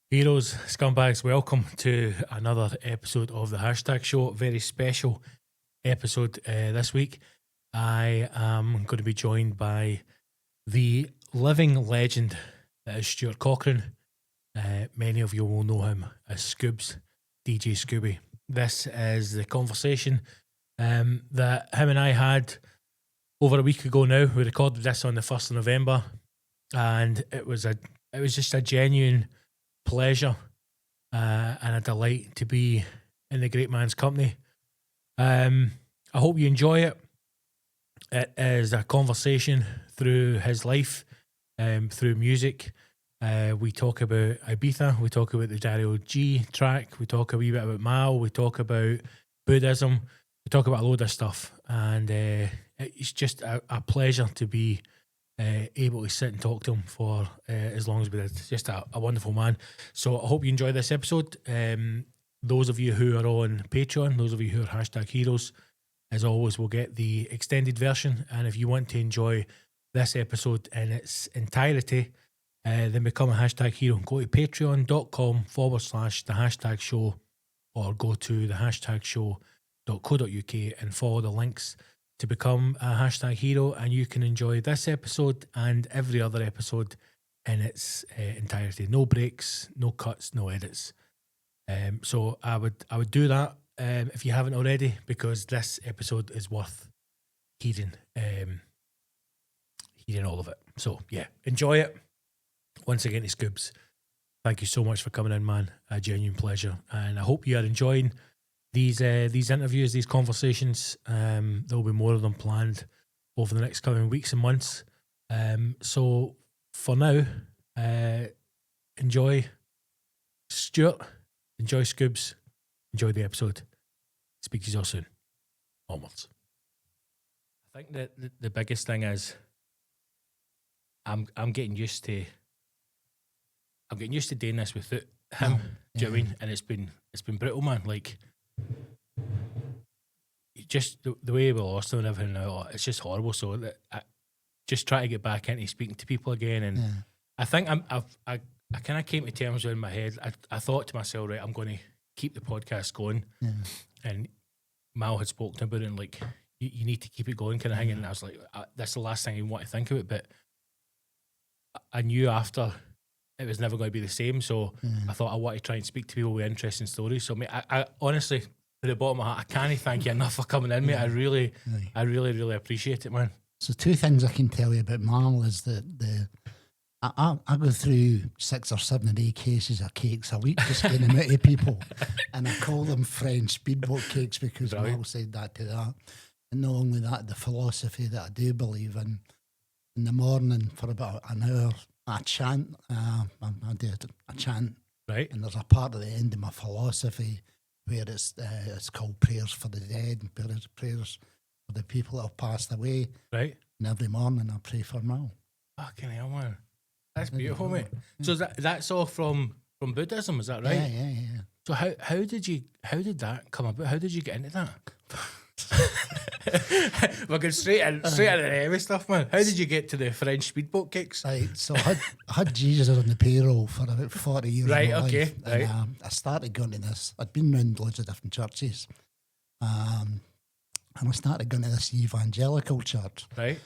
Heroes, scumbags, welcome to another episode of the HashTag Show. Very special episode this week. I am going to be joined by the living legend that is Stuart Cochrane. Many of you will know him as Scoobs, DJ Scooby. This is the conversation that him and I had over a week ago now. We recorded this on the 1st of November, and it was just a genuine pleasure and a delight to be in the great man's company. I hope you enjoy it. It is a conversation through his life, through music. We talk about Ibiza, we talk about the Dario G track, we talk a wee bit about Mao, we talk about Buddhism, we talk about a load of stuff, and it's just a pleasure to be able to sit and talk to him for as long as we did. Just a wonderful man. So I hope you enjoy this episode. Those of you who are on Patreon, those of you who are hashtag heroes, as always, will get the extended version. And if you want to enjoy this episode in its entirety, then become a hashtag hero. Go to patreon.com/the hashtag show, or go to the hashtag show.co.uk and follow the links to become a hashtag hero, and you can enjoy this episode and every other episode in its entirety. No breaks, no cuts, no edits. So I would do that if you haven't already, because this episode is worth hearing all of it. So yeah, enjoy it. Once again to Scoobs, thank you so much for coming in, man. A genuine pleasure, and I hope you are enjoying these interviews, these conversations. There will be more of them planned over the next coming weeks and months. So for now, enjoy Stuart, enjoy Scoobs, enjoy the episode. Speak to you all soon. Onwards. I think that the biggest thing is I'm getting used to doing this without him. Do you know what I mean? And it's been brutal, man. Like, just the way we lost him and everything now, it's just horrible. So I just try to get back into speaking to people again, and I think I kind of came to terms with in my head. I thought to myself, right, I'm going to keep the podcast going, and Mal had spoken about it, and like, you need to keep it going, kind of thing. And I was like, that's the last thing I want to think of it. But I knew after it was never going to be the same, so I thought I want to try and speak to people with interesting stories. So, mate, I honestly, to the bottom of my heart, I can't thank you enough for coming in, mate. I really appreciate it, man. So 2 things I can tell you about Mal is that I go through 6 or 7 a day cases of cakes a week, just getting them out of people, and I call them French speedboat cakes because Mal said that to that. And not only that, the philosophy that I do believe in the morning for about an hour, I chant. I do a chant, right? And there's a part at the end of my philosophy where it's called prayers for the dead and prayers for the people that have passed away. Right. And every morning I pray for Mal. Fucking hell, man. That's beautiful, mate. So that's all from Buddhism, is that right? Yeah. So how did that come about? How did you get into that? We're going straight into the heavy stuff, man. How did you get to the French speedboat kicks? Right, so I had Jesus on the payroll for about 40 years. Right, of my okay, life. right. And, I started going to this. I'd been around loads of different churches, and I started going to this evangelical church. Right.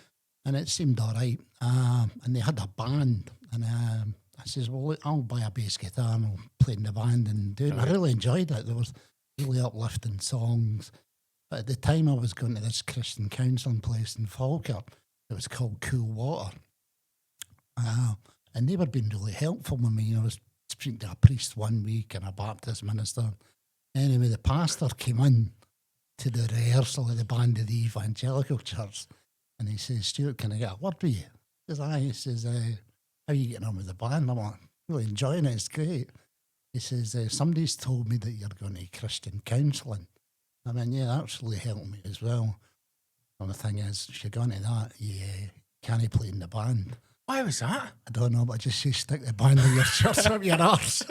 And it seemed all right. And they had a band, and I says, well, look, I'll buy a bass guitar and I'll play in the band and do it. Right. I really enjoyed it. There was really uplifting songs. But at the time I was going to this Christian counselling place in Falkirk. It was called Cool Water. And they were being really helpful with me. I was speaking to a priest one week and a Baptist minister. Anyway, the pastor came in to the rehearsal of the band of the evangelical church, and he says, Stuart, can I get a word with you? He says, aye. He says, how are you getting on with the band? I'm like, really enjoying it, it's great. He says, somebody's told me that you're going to Christian counselling. I mean, yeah, that's really helped me as well. And the thing is, if you're going to that, you can't play in the band. Why was that? I don't know, but I just say stick the band in your shirt up your arse.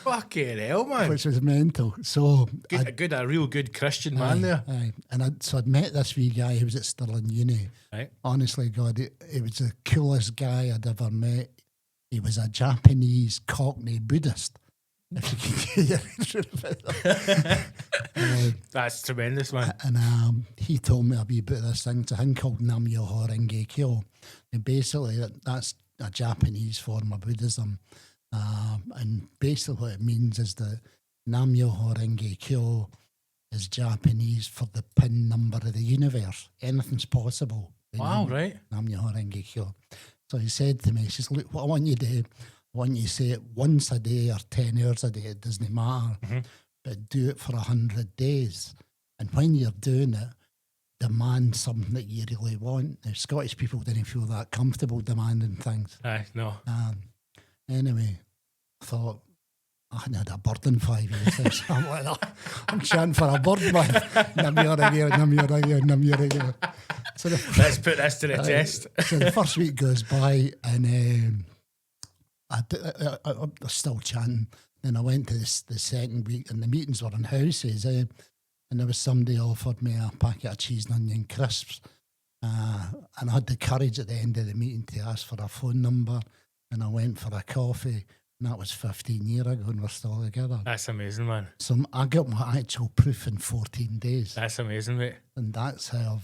Fucking hell, man. Which was mental. So a real good Christian man there. Aye. And I'd met this wee guy who was at Stirling Uni. Right. Honestly, God, he was the coolest guy I'd ever met. he was a Japanese Cockney Buddhist. If you can get your truth about that. That's tremendous, man. And he told me a wee bit of this thing. It's a thing called Nam-myoho Renge Kyo. And basically, that's a Japanese form of Buddhism. And basically what it means is that Nam-myoho Renge Kyo is Japanese for the pin number of the universe. Anything's possible. Wow, right. Nam-myoho Renge Kyo. So he said to me, he says, look, what I want you to do, I want you to say it once a day or 10 hours a day, it doesn't matter, but do it for 100 days. And when you're doing it, demand something that you really want. Now, Scottish people didn't feel that comfortable demanding things. Aye, no. Anyway, I thought, I hadn't had a bird in 5 years. So I'm like, I'm chanting for a bird, man. So let's put this to the test. So the first week goes by, and I'm still chanting. Then I went to the second week, and the meetings were in houses, and there was somebody offered me a packet of cheese and onion crisps, and I had the courage at the end of the meeting to ask for a phone number, and I went for a coffee. And that was 15 years ago, and we're still together. That's amazing, man. So I got my actual proof in 14 days. That's amazing, mate. And that's how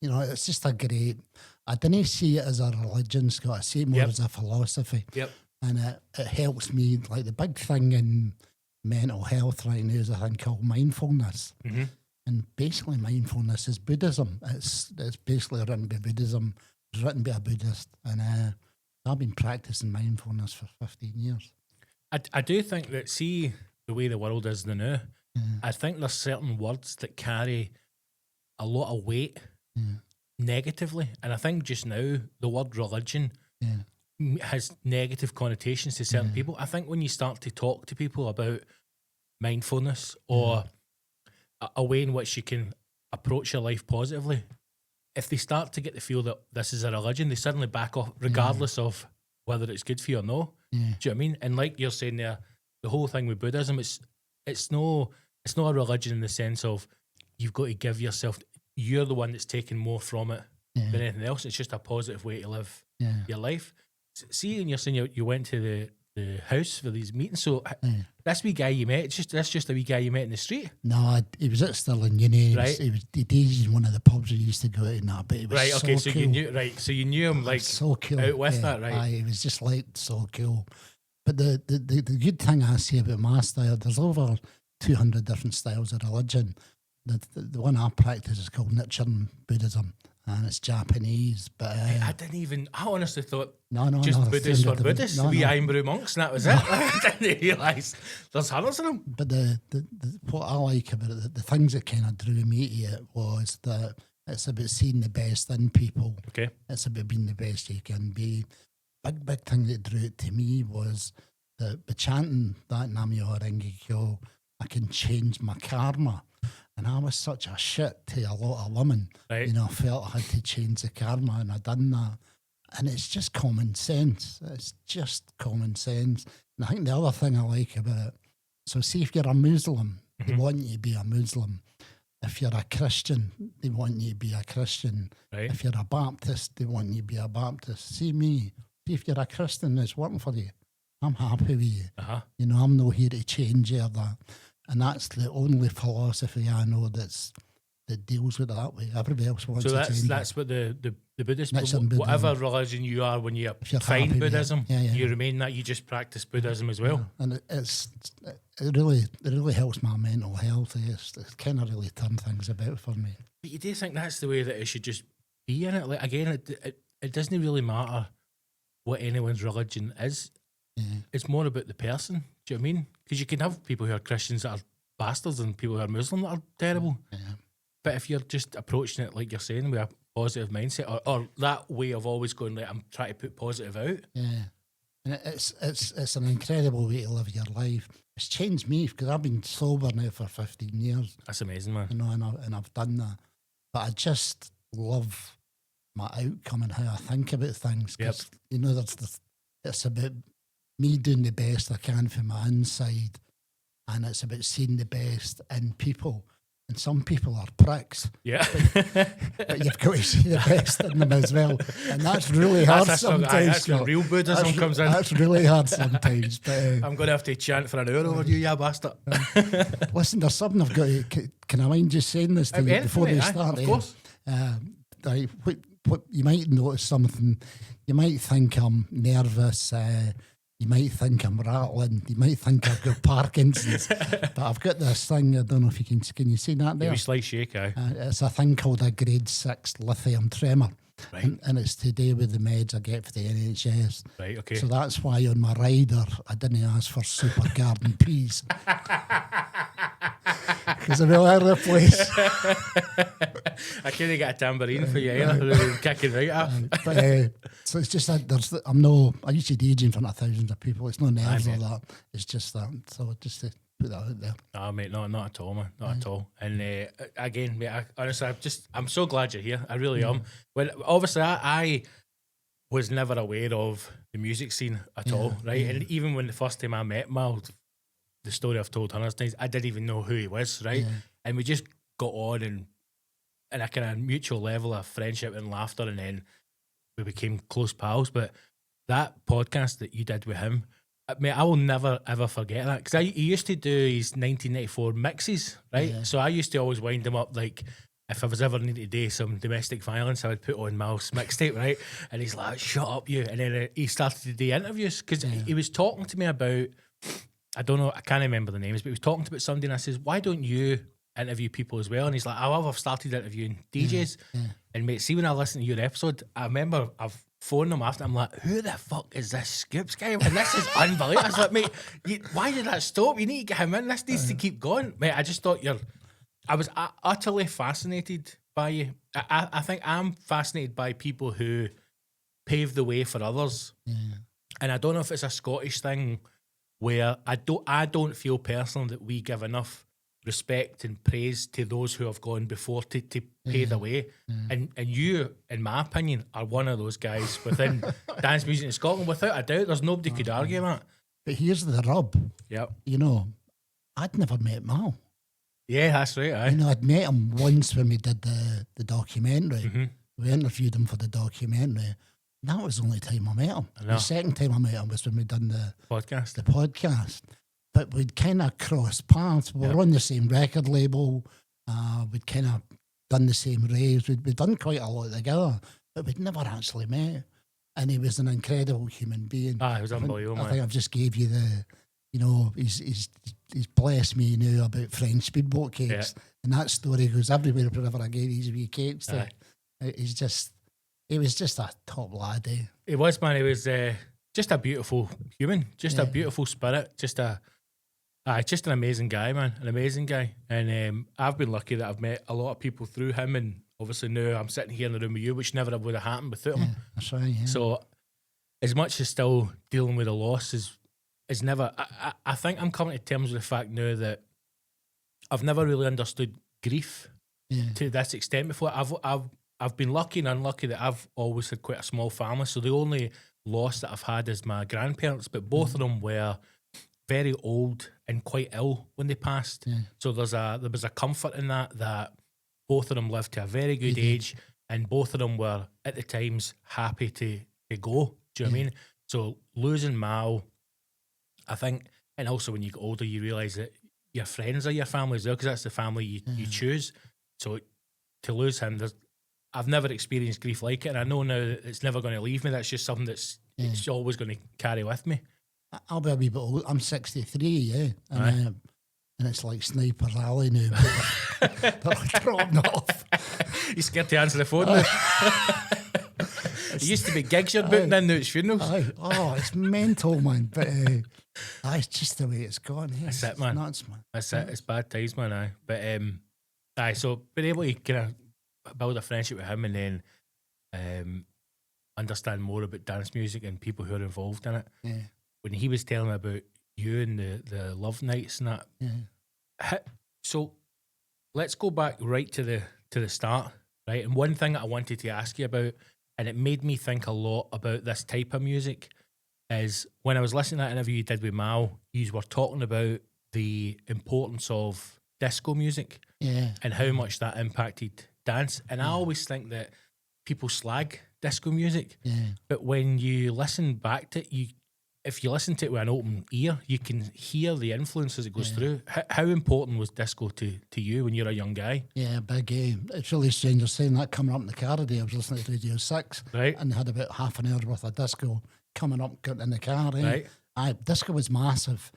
it's just a great, I didn't see it as a religion, Scott. I see it more as a philosophy. Yep. And it helps me. Like the big thing in mental health right now is a thing called mindfulness. Mm-hmm. And basically mindfulness is Buddhism. It's basically written by Buddhism. It's written by a Buddhist. And I've been practicing mindfulness for 15 years. I do think that, see, the way the world is now, I think there's certain words that carry a lot of weight negatively. And I think just now, the word religion has negative connotations to certain people. I think when you start to talk to people about mindfulness or a way in which you can approach your life positively, if they start to get the feel that this is a religion, they suddenly back off, regardless of whether it's good for you or no. Do you know what I mean? And like you're saying there, the whole thing with Buddhism, it's not a religion in the sense of you've got to give yourself. You're the one that's taking more from it than anything else. It's just a positive way to live your life. See, and you're saying you went to the house for these meetings. So this wee guy you met, that's just a wee guy you met in the street? No, he was at Stirling Uni. Right. He was in one of the pubs we used to go to and that, but he was right, okay, so cool. you knew him like so cool. out with that, right? Aye, he was just like so cool. But the good thing I see about my style, there's over 200 different styles of religion. The one I practice is called Nichiren Buddhism, and it's Japanese. But I honestly thought no, just Buddhists were Buddhists, wee Ironbrew monks, and that was it. No. I didn't realise there's hundreds of them. But the what I like about it, the things that kind of drew me to it was that it's about seeing the best in people. Okay. It's about being the best you can be. Big thing that drew it to me was that by chanting that Nam-myoho Renge Kyo, I can change my karma. And I was such a shit to a lot of women. Right. I felt I had to change the karma, and I done that. And it's just common sense. It's just common sense. And I think the other thing I like about it, so see if you're a Muslim, they want you to be a Muslim. If you're a Christian, they want you to be a Christian. Right. If you're a Baptist, they want you to be a Baptist. See me. See if you're a Christian that's working for you. I'm happy with you. I'm not here to change you or that. And that's the only philosophy I know that deals with it that way. Everybody else wants to change. So that's what the Buddhist, Buddhism. Whatever religion you are, when you find Buddhism, you remain that. You just practice Buddhism as well. Yeah. And it really helps my mental health. It's kind of really turned things about for me. But you do think that's the way that it should just be in it? Like again, it doesn't really matter what anyone's religion is. Yeah. It's more about the person. Do you know what I mean? Because you can have people who are Christians that are bastards and people who are Muslim that are terrible. Yeah. But if you're just approaching it like you're saying with a positive mindset, or that way of always going like I'm trying to put positive out. Yeah. And it's an incredible way to live your life. It's changed me because I've been sober now for 15 years. That's amazing, man. And I've done that. But I just love my outcome and how I think about things. Because, it's about me doing the best I can from my inside, and it's about seeing the best in people. And some people are pricks. Yeah. But you've got to see the best in them as well. And that's really hard sometimes. That's when real Buddhism comes in. That's really hard sometimes. But I'm going to have to chant for an hour over you, bastard. Listen, there's something I've got to... Can I mind just saying this to you before we start? Of course. Right, what you might notice something. You might think I'm nervous. You might think I'm rattling. You might think I've got Parkinson's. But I've got this thing. I don't know if you can you see that there? Maybe slight shake, aye. It's a thing called a grade 6 lithium tremor. Right. And it's to do with the meds I get for the NHS. Right, okay. So that's why on my rider, I didn't ask for super garden peas. Because I'm all over the place. I couldn't get a tambourine for you either. Kicking right off. So it's just that I used to DJ in front of thousands of people. It's no nerves or that. It's just that. So just to put that out there. No, mate, not at all, man. Not at all. And again, mate, honestly, I'm so glad you're here. I really am. Well, obviously, I was never aware of the music scene at all, right? Yeah. And even when the first time I met Mal, the story I've told hundreds of times, I didn't even know who he was, right? Yeah. And we just got on and a kind of mutual level of friendship and laughter, and then we became close pals. But that podcast that you did with him, mate, I will never ever forget that, because he used to do his 1994 mixes, right? Yeah. So I used to always wind him up, like if I was ever needing to do some domestic violence, I would put on Mal's mixtape, right? And he's like, "Shut up, you!" And then he started to do interviews, because he was talking to me about, I don't know, I can't remember the names, but he was talking about somebody, and I says, "Why don't you interview people as well?" And he's like, I've started interviewing DJs. Yeah. And mate, see, when I listened to your episode, I remember I've phoned him after. I'm like, "Who the fuck is this Scoobs guy? And this is unbelievable." I was like, "Mate, why did that stop? You need to get him in. This needs to keep going." Mate, I just thought I was utterly fascinated by you. I think I'm fascinated by people who pave the way for others. Yeah. And I don't know if it's a Scottish thing where I don't feel personally that we give enough respect and praise to those who have gone before to pave the way. And you, in my opinion, are one of those guys within dance music in Scotland, without a doubt. There's nobody could argue that. But here's the rub. Yep. You know, I'd never met Mal. Yeah, that's right. Aye. You know, I'd met him once when we did the documentary. Mm-hmm. We interviewed him for the documentary. And that was the only time I met him. The second time I met him was when we done the podcast. But we'd kind of crossed paths. We were on the same record label. We'd kind of done the same raves. We'd done quite a lot together, but we'd never actually met. And he was an incredible human being. He was unbelievable. I think I've just gave you he's blessed me now about French speedboat cakes. Yeah. And that story goes everywhere whenever I gave these wee cakes to. He was just a top lad, eh? He was, man. He was just a beautiful human, just a beautiful spirit, just an amazing guy, man. An amazing guy. And I've been lucky that I've met a lot of people through him, and obviously now I'm sitting here in the room with you, which never would have happened without him. That's right, yeah. So as much as still dealing with a loss is never... I think I'm coming to terms with the fact now that I've never really understood grief to this extent before. I've been lucky and unlucky that I've always had quite a small family, so the only loss that I've had is my grandparents, but both of them were very old and quite ill when they passed. Yeah. So there was a comfort in that both of them lived to a very good age, and both of them were at the times happy to go. Do you know what I mean? So losing Mal, I think, and also when you get older, you realise that your friends are your family as well, because that's the family you choose. So to lose him, I've never experienced grief like it, and I know now that it's never going to leave me. That's just something it's always going to carry with me. I'll be a wee bit old. I'm 63, and it's like Sniper's Alley now. They're dropping off. You scared to answer the phone now? It used to be gigs you're booking in, now it's funerals. It's mental, man. But it's just the way it's gone. That's it, man. Nuts, man. That's it. It's bad times, man. But so being able to kind of build a friendship with him, and then understand more about dance music and people who are involved in it. Yeah. When he was telling me about you and the love nights and that. Yeah. So let's go back right to the start, right? And one thing that I wanted to ask you about, and it made me think a lot about this type of music, is when I was listening to that interview you did with Mal, you were talking about the importance of disco music Yeah. and how much that impacted dance. And I always think that people slag disco music, Yeah. but when you listen back to it, if you listen to it with an open ear, you can hear the influence as it goes through. How important was disco to you when you're a young guy? Yeah, big. It's really strange. You're saying that coming up in the car today. I was listening to Radio 6, Right. and they had about half an hour worth of disco coming up in the car. Right. Disco was massive,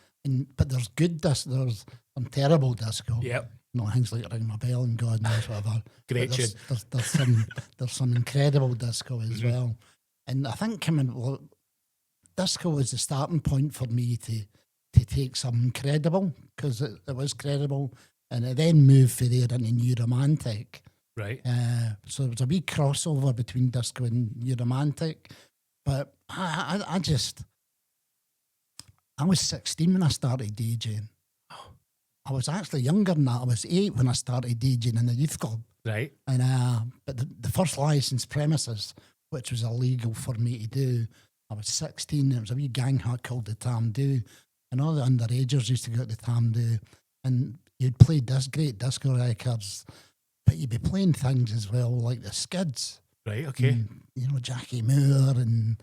but there's good disco, there's some terrible disco. Yep. Things like Ring My Bell and God knows whatever. Great But there's some incredible disco as well. And I think disco was the starting point for me to take something credible, because it was credible, and it then moved from there into New Romantic. Right. So there was a wee crossover between disco and New Romantic. But I was 16 when I started DJing. I was actually younger than that. I was 8 when I started DJing in the youth club. Right. And but the first licensed premises, which was illegal for me to do, I was 16. There was a wee gang hut called the Tam Do, and all the underagers used to go to the Tam Do, and you'd play great disco records, but you'd be playing things as well like the Skids. Right. Okay. And, Jackie Moore and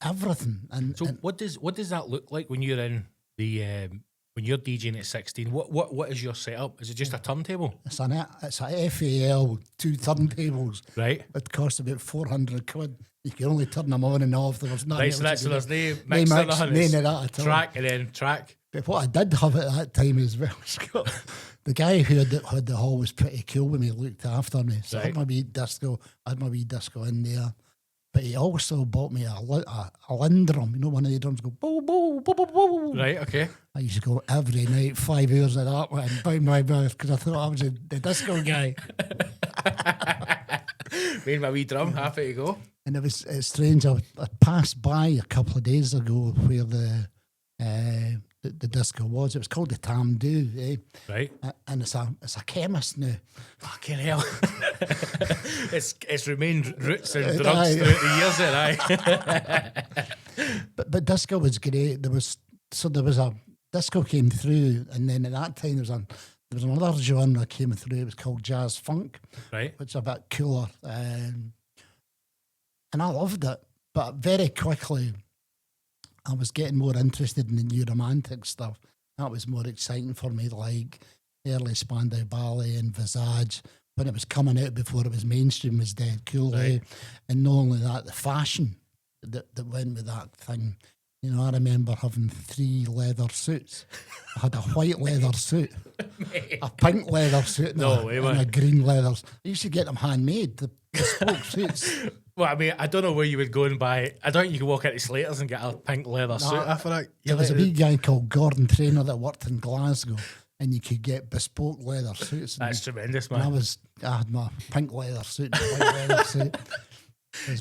everything. And so what does that look like when you're in the when you're DJing at 16? What is your setup? Is it just a turntable? It's a FAL, 2 turntables. Right. It cost about 400 quid. You can only turn them on and off. There was nothing Right. else So there's no no mix or mix, nothing. none It's of that at all. track and then track. But what I did have at that time as well, Scott, the guy who had the hall was pretty cool when he looked after me. So I had my wee disco in there. But he also bought me a Lynn drum, one of the drums go boo boo boo boo boo. Right, okay. I used to go every night, 5 hours of that one, and bound my mouth because I thought I was the disco guy. Made my wee drum, happy to go. And it's strange. I passed by a couple of days ago where the disco was. It was called the Tam Do, Right. And it's a chemist now. Fucking hell. it's remained roots and drugs throughout the years there, But disco was great. There was a disco came through, and then at that time there was another genre came through. It was called jazz funk, right? Which is a bit cooler, and I loved it. But very quickly, I was getting more interested in the new romantic stuff. That was more exciting for me, like early Spandau Ballet and Visage, when it was coming out before it was mainstream, was dead cool. Right. And not only that, the fashion that went with that thing. I remember having 3 leather suits. I had a white leather suit, a pink leather suit, and a green leather. I used to get them handmade, the bespoke suits. Well, I mean, I don't know where you would go and buy. I don't think you could walk into Slater's and get a pink leather suit after that. There was a wee guy called Gordon Traynor that worked in Glasgow, and you could get bespoke leather suits. That's tremendous, man. I had my pink leather suit and white leather suit.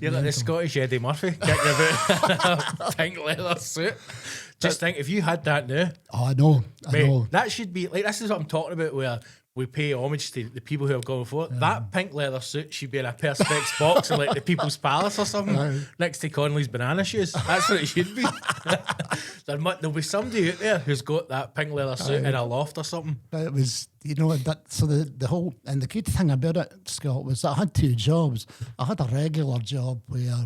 You're like the Scottish Eddie Murphy, getting about pink leather suit. Just think, if you had that now, I know. That should be like, this is what I'm talking about, where we pay homage to the people who have gone before. That pink leather suit should be in a Perspex box in like the People's Palace or something, next to Conley's banana shoes. That's what it should be. There'll be somebody out there who's got that pink leather suit in a loft or something. It was, so the whole, and the good thing about it, Scott, was that I had 2 jobs. I had a regular job where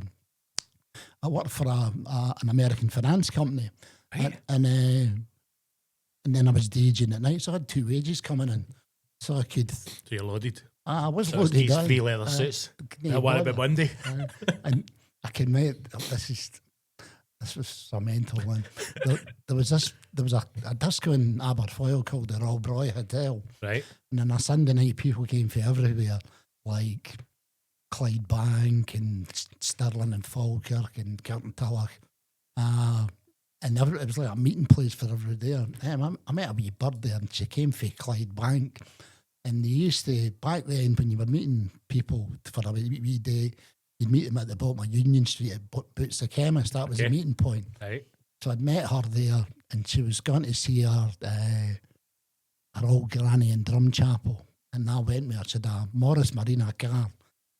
I worked for an American finance company, right. and then I was DJing at night, so I had 2 wages coming in. So I could. So you're loaded. I was so loaded. These 3 leather suits. I want it by Monday. And I can make this was a mental one. There was a disco in Aberfoyle called the Rob Roy Hotel. Right. And on a Sunday night, people came from everywhere, like Clydebank and Stirling and Falkirk and Kirkentulloch. And it was like a meeting place for everybody there. I met a wee bird there, and she came from Clydebank. And they used to, back then, when you were meeting people for a wee day, you'd meet them at the bottom of Union Street at Boots the Chemist. That was the meeting point. Right. So I'd met her there, and she was going to see her old granny in Drumchapel. And I went with her. She had a Morris Marina car.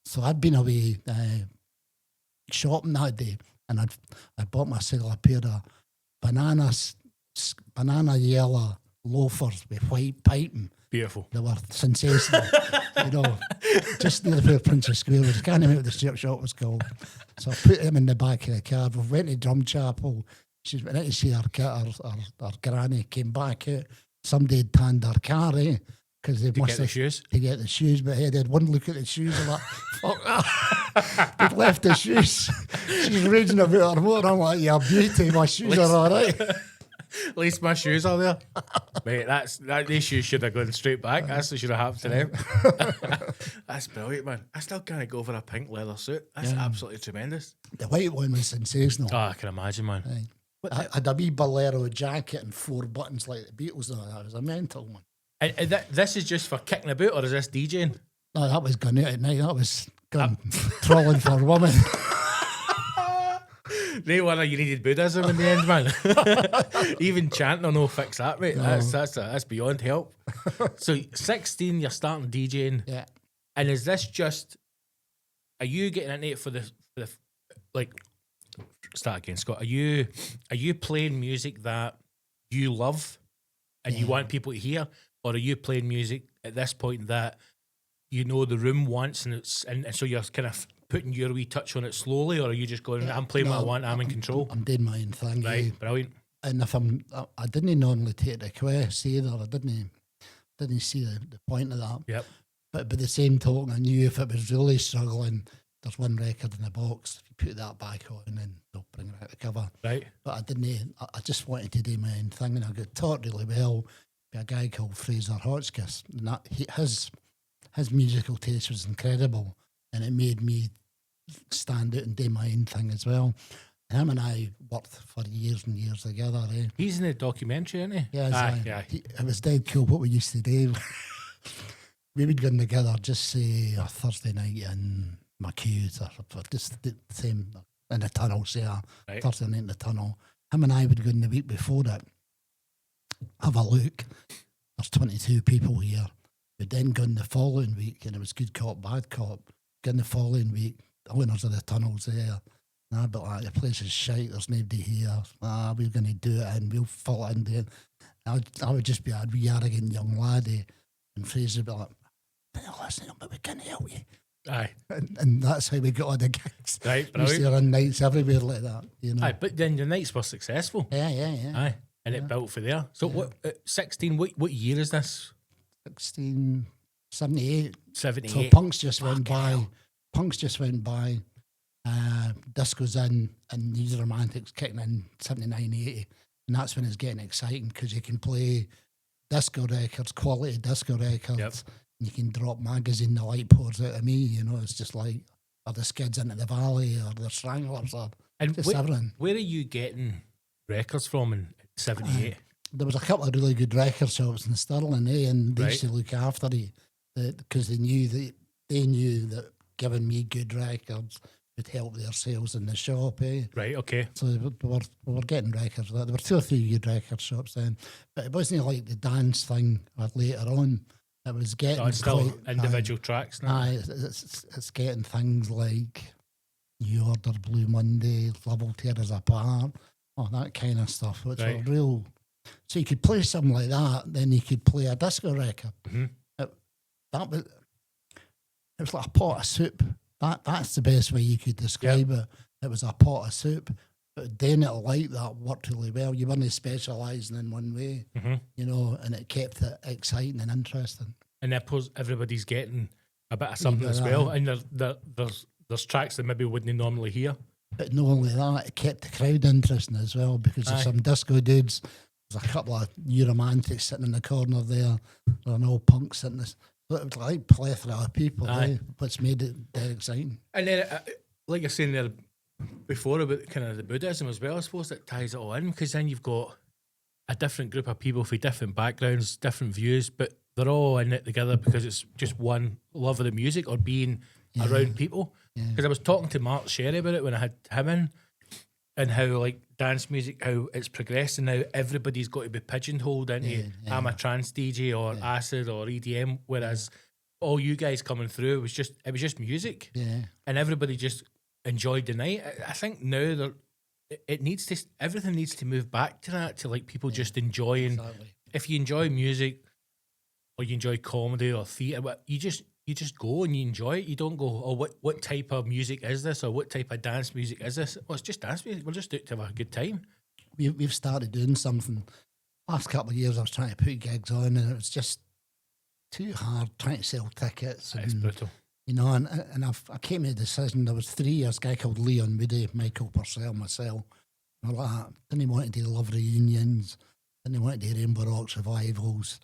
So I'd been away shopping that day, and I bought myself a pair of banana yellow loafers with white piping. Beautiful. They were sensational. You know, just near where Princess Square was. I can't remember what the strip shop was called. So I put them in the back of the car. We went to Drum Chapel. She went in to see her granny, came back out. Somebody had tanned her car, because they must have shoes. To get the shoes, but hey, they had one look at the shoes and like, fuck that. They'd left the shoes. She's raging about her motor. I'm like, yeah, beauty, my shoes are all right. At least my shoes are there. Mate, these shoes should have gone straight back. That's what should have happened to them. That's brilliant, man. I still can't go for a pink leather suit. That's absolutely tremendous. The white one was sensational. Oh, I can imagine, man. I had a wee bolero jacket and 4 buttons like the Beatles. And that was a mental one. And this is just for kicking about, or is this DJing? No, that was going out at night. That was going trolling for women. No wonder you needed Buddhism in the end, man. Even chanting will no fix that, mate. No. That's beyond help. So 16, you're starting DJing. Yeah. And is this just, are you getting into it for the like, start again, Scott. Are you playing music that you love and you want people to hear? Or are you playing music at this point that you know the room wants and so you're kind of putting your wee touch on it slowly, or are you just going, I'm playing what I want, I'm in control? I'm doing my own thing. Right, brilliant. And if I didn't normally take requests either. I didn't see the point of that. Yep. But by the same token, I knew if it was really struggling, there's one record in the box. If you put that back on, and then they'll bring it out the cover. Right. But I didn't. I just wanted to do my own thing, and I got taught really well by a guy called Fraser Hotchkiss. And his musical taste was incredible, and it made me stand out and do my own thing as well. And him and I worked for years and years together. He's in the documentary, isn't he? Yeah, it was dead cool what we used to do. We would go in together, just say a Thursday night in McHugh's or just the same in the tunnel, say right. Thursday night in the tunnel. Him and I would go in the week before it, have a look. There's 22 people here. We'd then go in the following week, and it was good cop, bad cop. Go in the following week, the owners of the tunnels there. But like, the place is shite, there's nobody here. We're going to do it and we'll fill it in there. I would just be a wee arrogant young laddie, and Fraser would be like, listen, but we can't help you. Aye. And that's how we got all the gigs. Right, we used to run nights everywhere like that, you know. Aye, but then your nights were successful. Yeah. Aye, and it built for there. So what, 16, what year is this? 16, 78. 78. So Punks just went by. Punks just went by. Disco's in, and these romantics kicking in 79, 80. And that's when it's getting exciting, because you can play disco records, quality disco records. Yep. And you can drop magazine, the light pours out of me, you know. It's just like, or the Skids into the Valley, or the Stranglers, or just everything. Where are you getting records from in 78? There was a couple of really good record shops in Stirling, and they used to look after you, because they knew that giving me good records would help their sales in the shop, Right, okay. So we were getting records. There were 2 or 3 good record shops then, but it wasn't like the dance thing later on. It was getting it's still individual tracks now. It's getting things like New Order, Blue Monday, Love Will Tear Us Apart, that kind of stuff, which were real. So you could play something like that, then you could play a disco record. Mm-hmm. It was like a pot of soup. That's the best way you could describe it. It was a pot of soup. But doing it like that worked really well. You weren't specialising in one way, you know, and it kept it exciting and interesting. And I suppose everybody's getting a bit of something as well. And there's tracks that maybe wouldn't normally hear. But not only that, it kept the crowd interesting as well, because there's some disco dudes. There's a couple of new romantics sitting in the corner there. There are no punks sitting there. So it was like a plethora of people, which made it dead exciting. And then, like you're saying there before about kind of the Buddhism as well, I suppose that ties it all in, because then you've got a different group of people from different backgrounds, different views, but they're all in it together because it's just one love of the music or being around people. Because I was talking to Mark Sherry about it when I had him in, and how like dance music, how it's progressed, and now everybody's got to be pigeonholed into I'm a trance DJ or acid or EDM, whereas all you guys coming through was just music, and everybody just enjoyed the night. I think now everything needs to move back to that, to like people just enjoying if you enjoy music or you enjoy comedy or theatre, you just go and you enjoy it. You don't go, oh, what type of music is this, or what type of dance music is this? Well, it's just dance music. We'll just do it to have a good time. We've started doing something. Last couple of years, I was trying to put gigs on, and it was just too hard trying to sell tickets. It's brutal. You know, and I came to a decision. There was 3 years, a guy called Leon Moody, Michael Purcell, myself. And like that. Didn't want to do love reunions. Didn't want to do Rainbow Rocks revivals.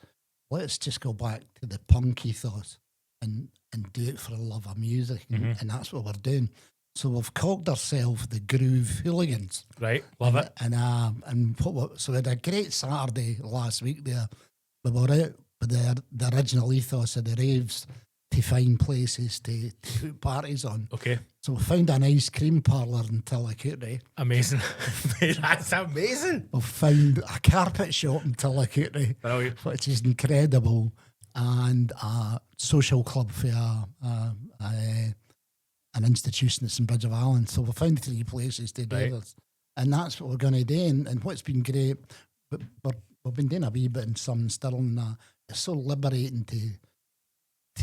Let's just go back to the punk ethos and do it for the love of music. And that's what we're doing. So we've called ourselves the Groove Hooligans. Right, love it. So we had a great Saturday last week there. We were out with the original ethos of the raves to find places to put parties on. Okay. So we found an ice cream parlour in Tillicooty. Amazing. That's amazing. We found a carpet shop in Tillicooty, which is incredible, and a social club for an institution that's in Bridge of Allen. So we found 3 places to do this. And that's what we're going to do. And what's been great, we've been doing a wee bit in some Stirling. It's so liberating to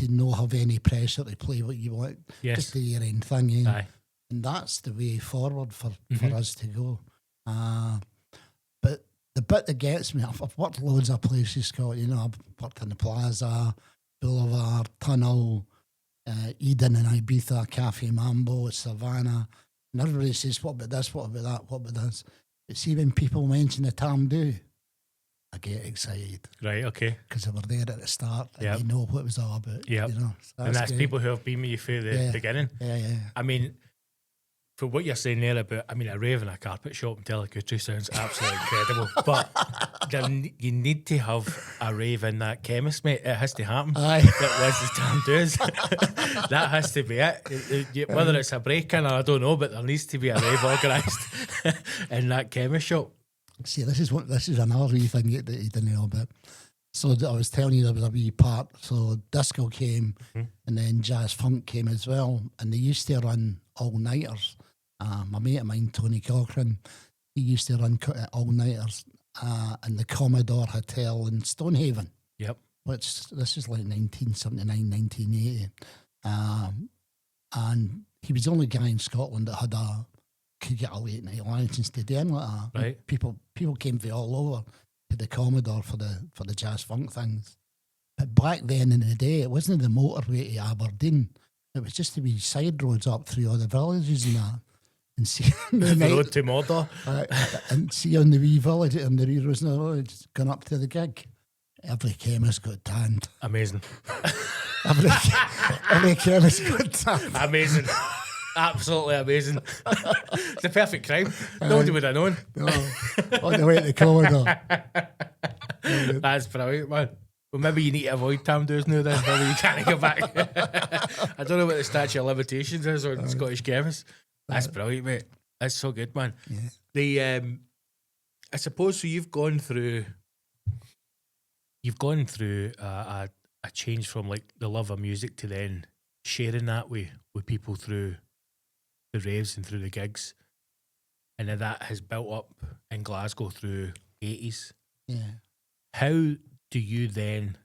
not have any pressure to play what you want. Yes. Just do your own thing. Aye. And that's the way forward for us to go. But the bit that gets me, I've worked loads of places, Scott. You know, I've worked in the Plaza, Boulevard, Tunnel, Eden and Ibiza, Cafe Mambo, Savannah. And everybody says, what about this, what about that, what about this? But see, when people mention the term do, I get excited. Right, okay. Because they were there at the start and they know what it was all about. Yeah. You know, so and that's great. people who have been with you from the beginning. Yeah. I mean, for what you're saying there about, I mean, a rave in a carpet shop in Tillicooty sounds absolutely incredible. But you need to have a rave in that chemist, mate. It has to happen. Aye. That was the time does. That has to be it. Whether it's a break-in or I don't know, but there needs to be a rave organised in that chemist shop. See, this is another wee thing that you didn't know about. So I was telling you there was a wee part. So disco came, and then jazz funk came as well. And they used to run all-nighters. My mate of mine, Tony Cochrane, he used to run all-nighters in the Commodore Hotel in Stonehaven. Yep. Which, this is like 1979, 1980. And he was the only guy in Scotland that could get a late night license to do anything like that. Right. People came from all over to the Commodore for the jazz funk things. But back then in the day, it wasn't the motorway to Aberdeen. It was just the wee side roads up through all the villages and that. And see on the road to Mordor. and see on the wee village on the wee roads and the roads going up to the gig. Every chemist got tanned. Amazing. every chemist got tanned. Amazing. Absolutely amazing. It's the perfect crime. Nobody would have known. No, on the way to the Commodore. That's brilliant, man. Well, maybe you need to avoid Tam do's now then. Maybe you can't go back. I don't know what the statute of limitations is on Scottish chemists. That's brilliant, mate. That's so good, man. Yeah. I suppose so. You've gone through a change from like the love of music to then sharing that with people through the raves and through the gigs, and then that has built up in Glasgow through 80s. Yeah. How do you then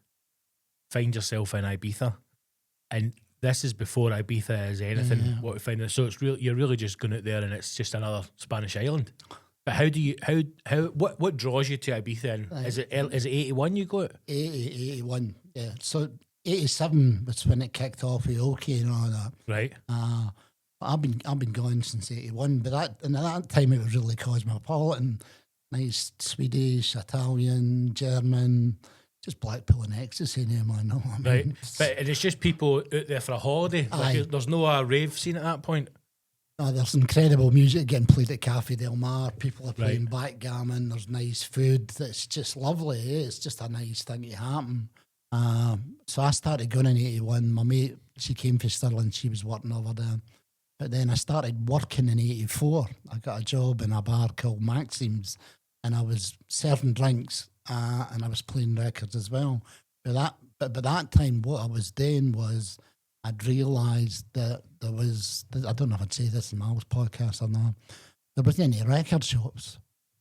find yourself in Ibiza? And this is before Ibiza is anything. Yeah. What we find out, so you're really just going out there and it's just another Spanish island. But what draws you to Ibiza? And is it 81 you go out? 81, yeah. So 87 was when it kicked off with OK and all that. Right. I've been going since 81, but at that time it was really cosmopolitan. Nice Swedish, Italian, German, just Blackpool and ecstasy now, man. No, I mean, right. But it's just people out there for a holiday. Like, there's no rave scene at that point. No, there's incredible music getting played at Cafe Del Mar. People are playing backgammon. There's nice food. It's just lovely. It's just a nice thing to happen. So I started going in 81. My mate, she came from Stirling. She was working over there. But then I started working in 84. I got a job in a bar called Maxim's, and I was serving drinks and I was playing records as well. But by that time, what I was doing was I'd realised that there was, I don't know if I'd say this in Mal's podcast or not, there wasn't any record shops.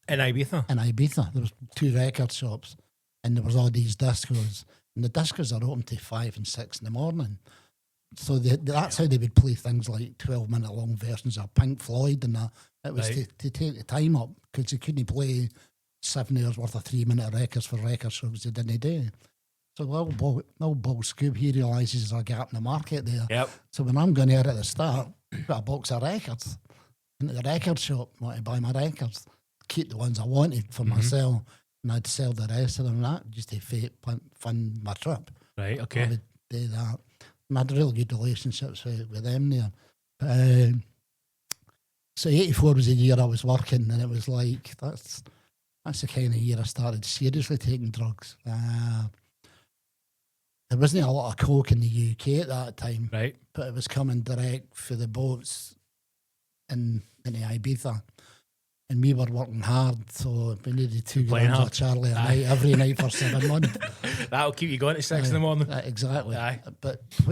In Ibiza? In Ibiza. There was 2 record shops. and there was all these discos, and the discos are open to 5 and 6 in the morning. So that's how they would play things like 12-minute long versions of Pink Floyd and that. It was to take the time up, because they couldn't play 7 hours worth of 3-minute records for record shows they didn't do. So old Bill Scoob, he realises there's a gap in the market there. Yep. So when I'm going there at the start, I've got a box of records. Into the record shop, want to buy my records, keep the ones I wanted for myself, and I'd sell the rest of them. That just to fund my trip. Right, okay. I would do that. And I had really good relationships with them there. So 84 was the year I was working, and it was like, that's the kind of year I started seriously taking drugs. There wasn't a lot of coke in the UK at that time, right? But it was coming direct for the boats in Ibiza, and we were working hard, so we needed 2 grams of Charlie a night every night for 7 months. That'll keep you going to 6 in the morning. Exactly. Aye.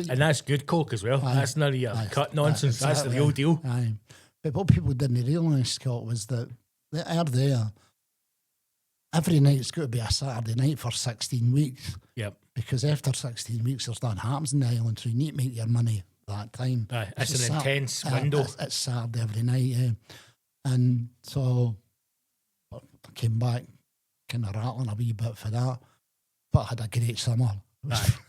And that's good coke as well. That's none of your cut nonsense. That's the real deal. Aye. But what people didn't realise, Scott, was that there, every night's got to be a Saturday night for 16 weeks. Yep. Because after 16 weeks, there's nothing happens in the island, so you need to make your money that time. Aye. It's an intense window. It's Saturday every night, yeah. And so I came back kind of rattling a wee bit for that, but I had a great summer.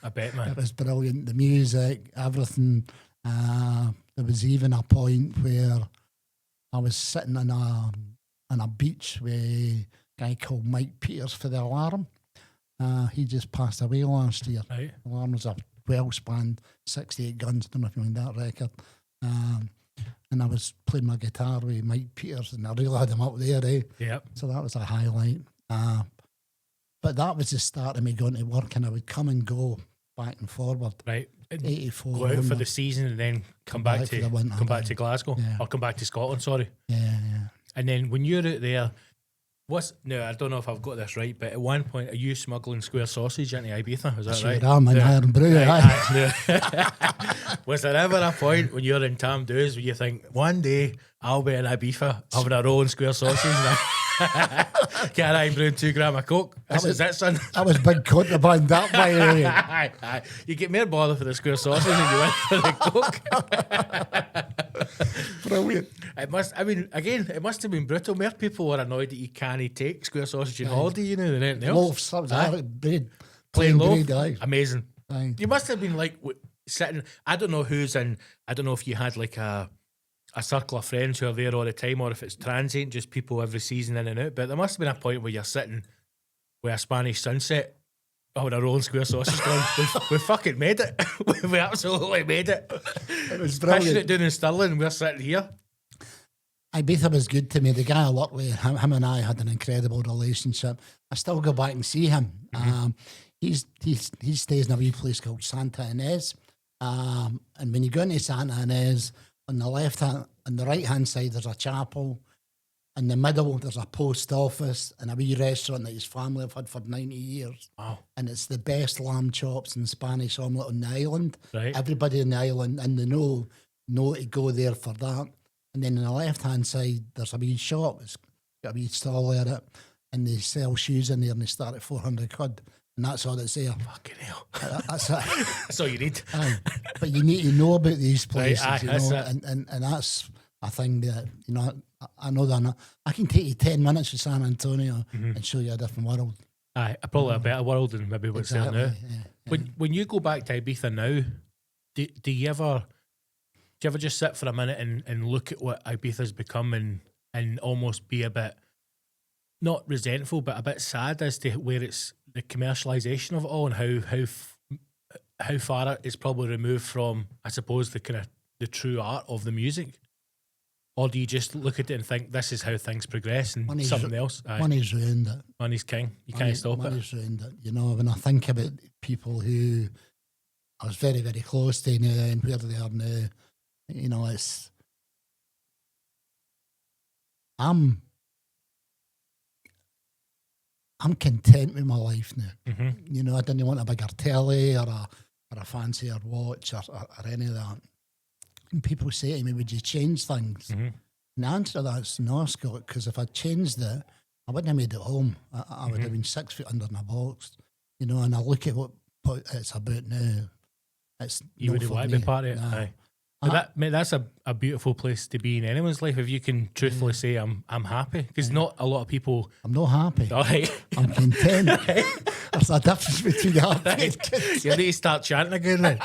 I bet, man. It was brilliant. The music, everything. There was even a point where I was sitting on a beach with a guy called Mike Peters for the Alarm. He just passed away last year. Right. Alarm was a Welsh band, 68 Guns, don't know if you know that record. And I was playing my guitar with Mike Peters, and I really had him up there, eh? Yep. So that was a highlight. But that was the start of me going to work, and I would come and go back and forward. Right. 84. Go out for the season and then come back to Glasgow. Yeah. Or come back to Scotland, sorry. Yeah. And then when you're out there, I don't know if I've got this right, but at one point, are you smuggling square sausage into Ibiza? Is that sure right? I'm in Iron Brew. Was there ever a point when you're in Tam Doos where you think, one day I'll be in Ibiza having a roll and square sausage? Can't I brew 2 grams of coke? This is it, son. That was big contraband, that by the way. You get more bother for the square sausage than you win for the coke. Brilliant. It must have been brutal. More people were annoyed that you can't take square sausage in holiday, than anything else. Loaves, that was bread. Plain loaf. Bread, amazing. Aye. You must have been like sitting. I don't know if you had like a circle of friends who are there all the time, or if it's transient, just people every season in and out. But there must have been a point where you're sitting with a Spanish sunset, having a rolling square sausage going, we fucking made it. We absolutely made it. It was brilliant. Pushing it down in Stirling, we're sitting here. Ibiza was good to me. The guy I worked with, him and I had an incredible relationship. I still go back and see him. He stays in a wee place called Santa Ynez. And when you go into Santa Ynez, on the right hand side there's a chapel. In the middle there's a post office and a wee restaurant that his family have had for 90 years. Wow. And it's the best lamb chops and Spanish omelette on the island. Right. Everybody in the island and they know to go there for that. And then on the left hand side there's a wee shop. It's got a wee stall there, and they sell shoes in there and they start at 400 quid. And that's all that's there. Fucking hell. That's it. That's all you need. Aye. But you need to know about these places, right, you know, and that's a thing that, you know, I know that I can take you 10 minutes to San Antonio and show you a different world. Aye, probably a better world than maybe what's there now. Yeah. When you go back to Ibiza now, do you ever just sit for a minute and look at what Ibiza's become and almost be a bit, not resentful, but a bit sad as to where it's the commercialisation of it all and how far it's probably removed from, I suppose, the kind of the true art of the music? Or do you just look at it and think this is how things progress and something else? Money's ruined it. Money's king. You can't stop it. Money's ruined it. You know, when I think about people who I was very, very close to now and where they are now, you know, I'm content with my life now. You know, I didn't want a bigger telly or a fancier watch or any of that. And people say to me, would you change things? And the answer to that is no, Scott, because if I changed it, I wouldn't have made it home. I would have been 6 feet under my box, you know. And I look at what it's about now. It's You wouldn't want to be part of it. Nah. Aye. But mate, that's a beautiful place to be in anyone's life if you can truthfully say I'm happy, because not a lot of people. I'm not happy. All right. I'm content. There's a difference between happy and content. You need to start chanting again then.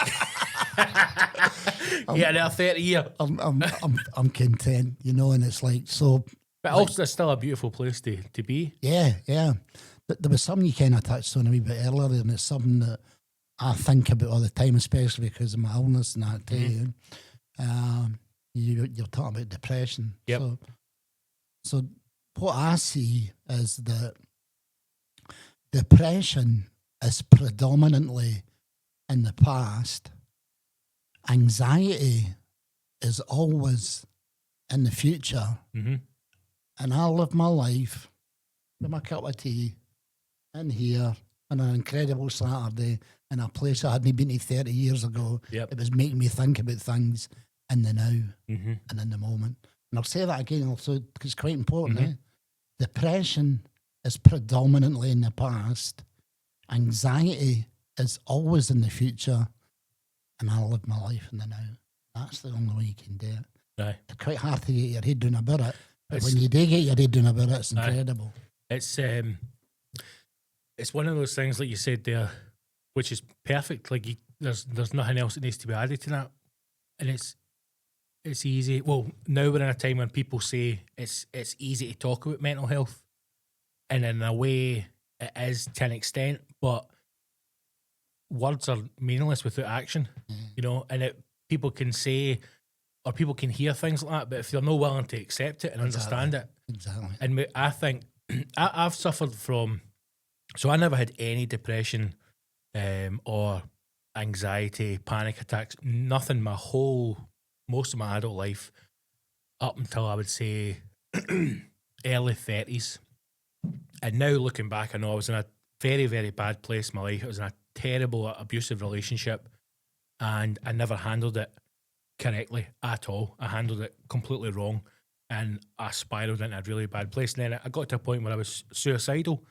Yeah, they're 30 years. I'm content, you know, and it's like so. But also, it's still a beautiful place to be. Yeah. But there was something you kind of touched on a wee bit earlier, and it's something that I think about all the time, especially because of my illness and that too. You're talking about depression. Yep. So what I see is that depression is predominantly in the past. Anxiety is always in the future. Mm-hmm. And I live my life with my cup of tea in here on an incredible Saturday in a place I hadn't been to 30 years ago. Yep. It was making me think about things in the now Mm-hmm. and in the moment. And I'll say that again also because it's quite important. Mm-hmm. Depression is predominantly in the past. Anxiety is always in the future. And I live my life in the now. That's the only way you can do it. Aye. It's quite hard to get your head down about it. But when you do get your head down about it, it's incredible. It's one of those things, like you said there, which is perfect. Like there's nothing else that needs to be added to that, and it's easy. Well, now we're in a time when people say it's easy to talk about mental health, and in a way it is to an extent, but words are meaningless without action. You know, and people can say or people can hear things like that, but if they're not willing to accept it and understand it, and I think I've suffered from. So I never had any depression or anxiety, panic attacks, nothing most of my adult life up until I would say early 30s. And now looking back, I know I was in a very, very bad place in my life. I was in a terrible abusive relationship and I never handled it correctly at all. I handled it completely wrong and I spiraled into a really bad place. And then I got to a point where I was suicidal.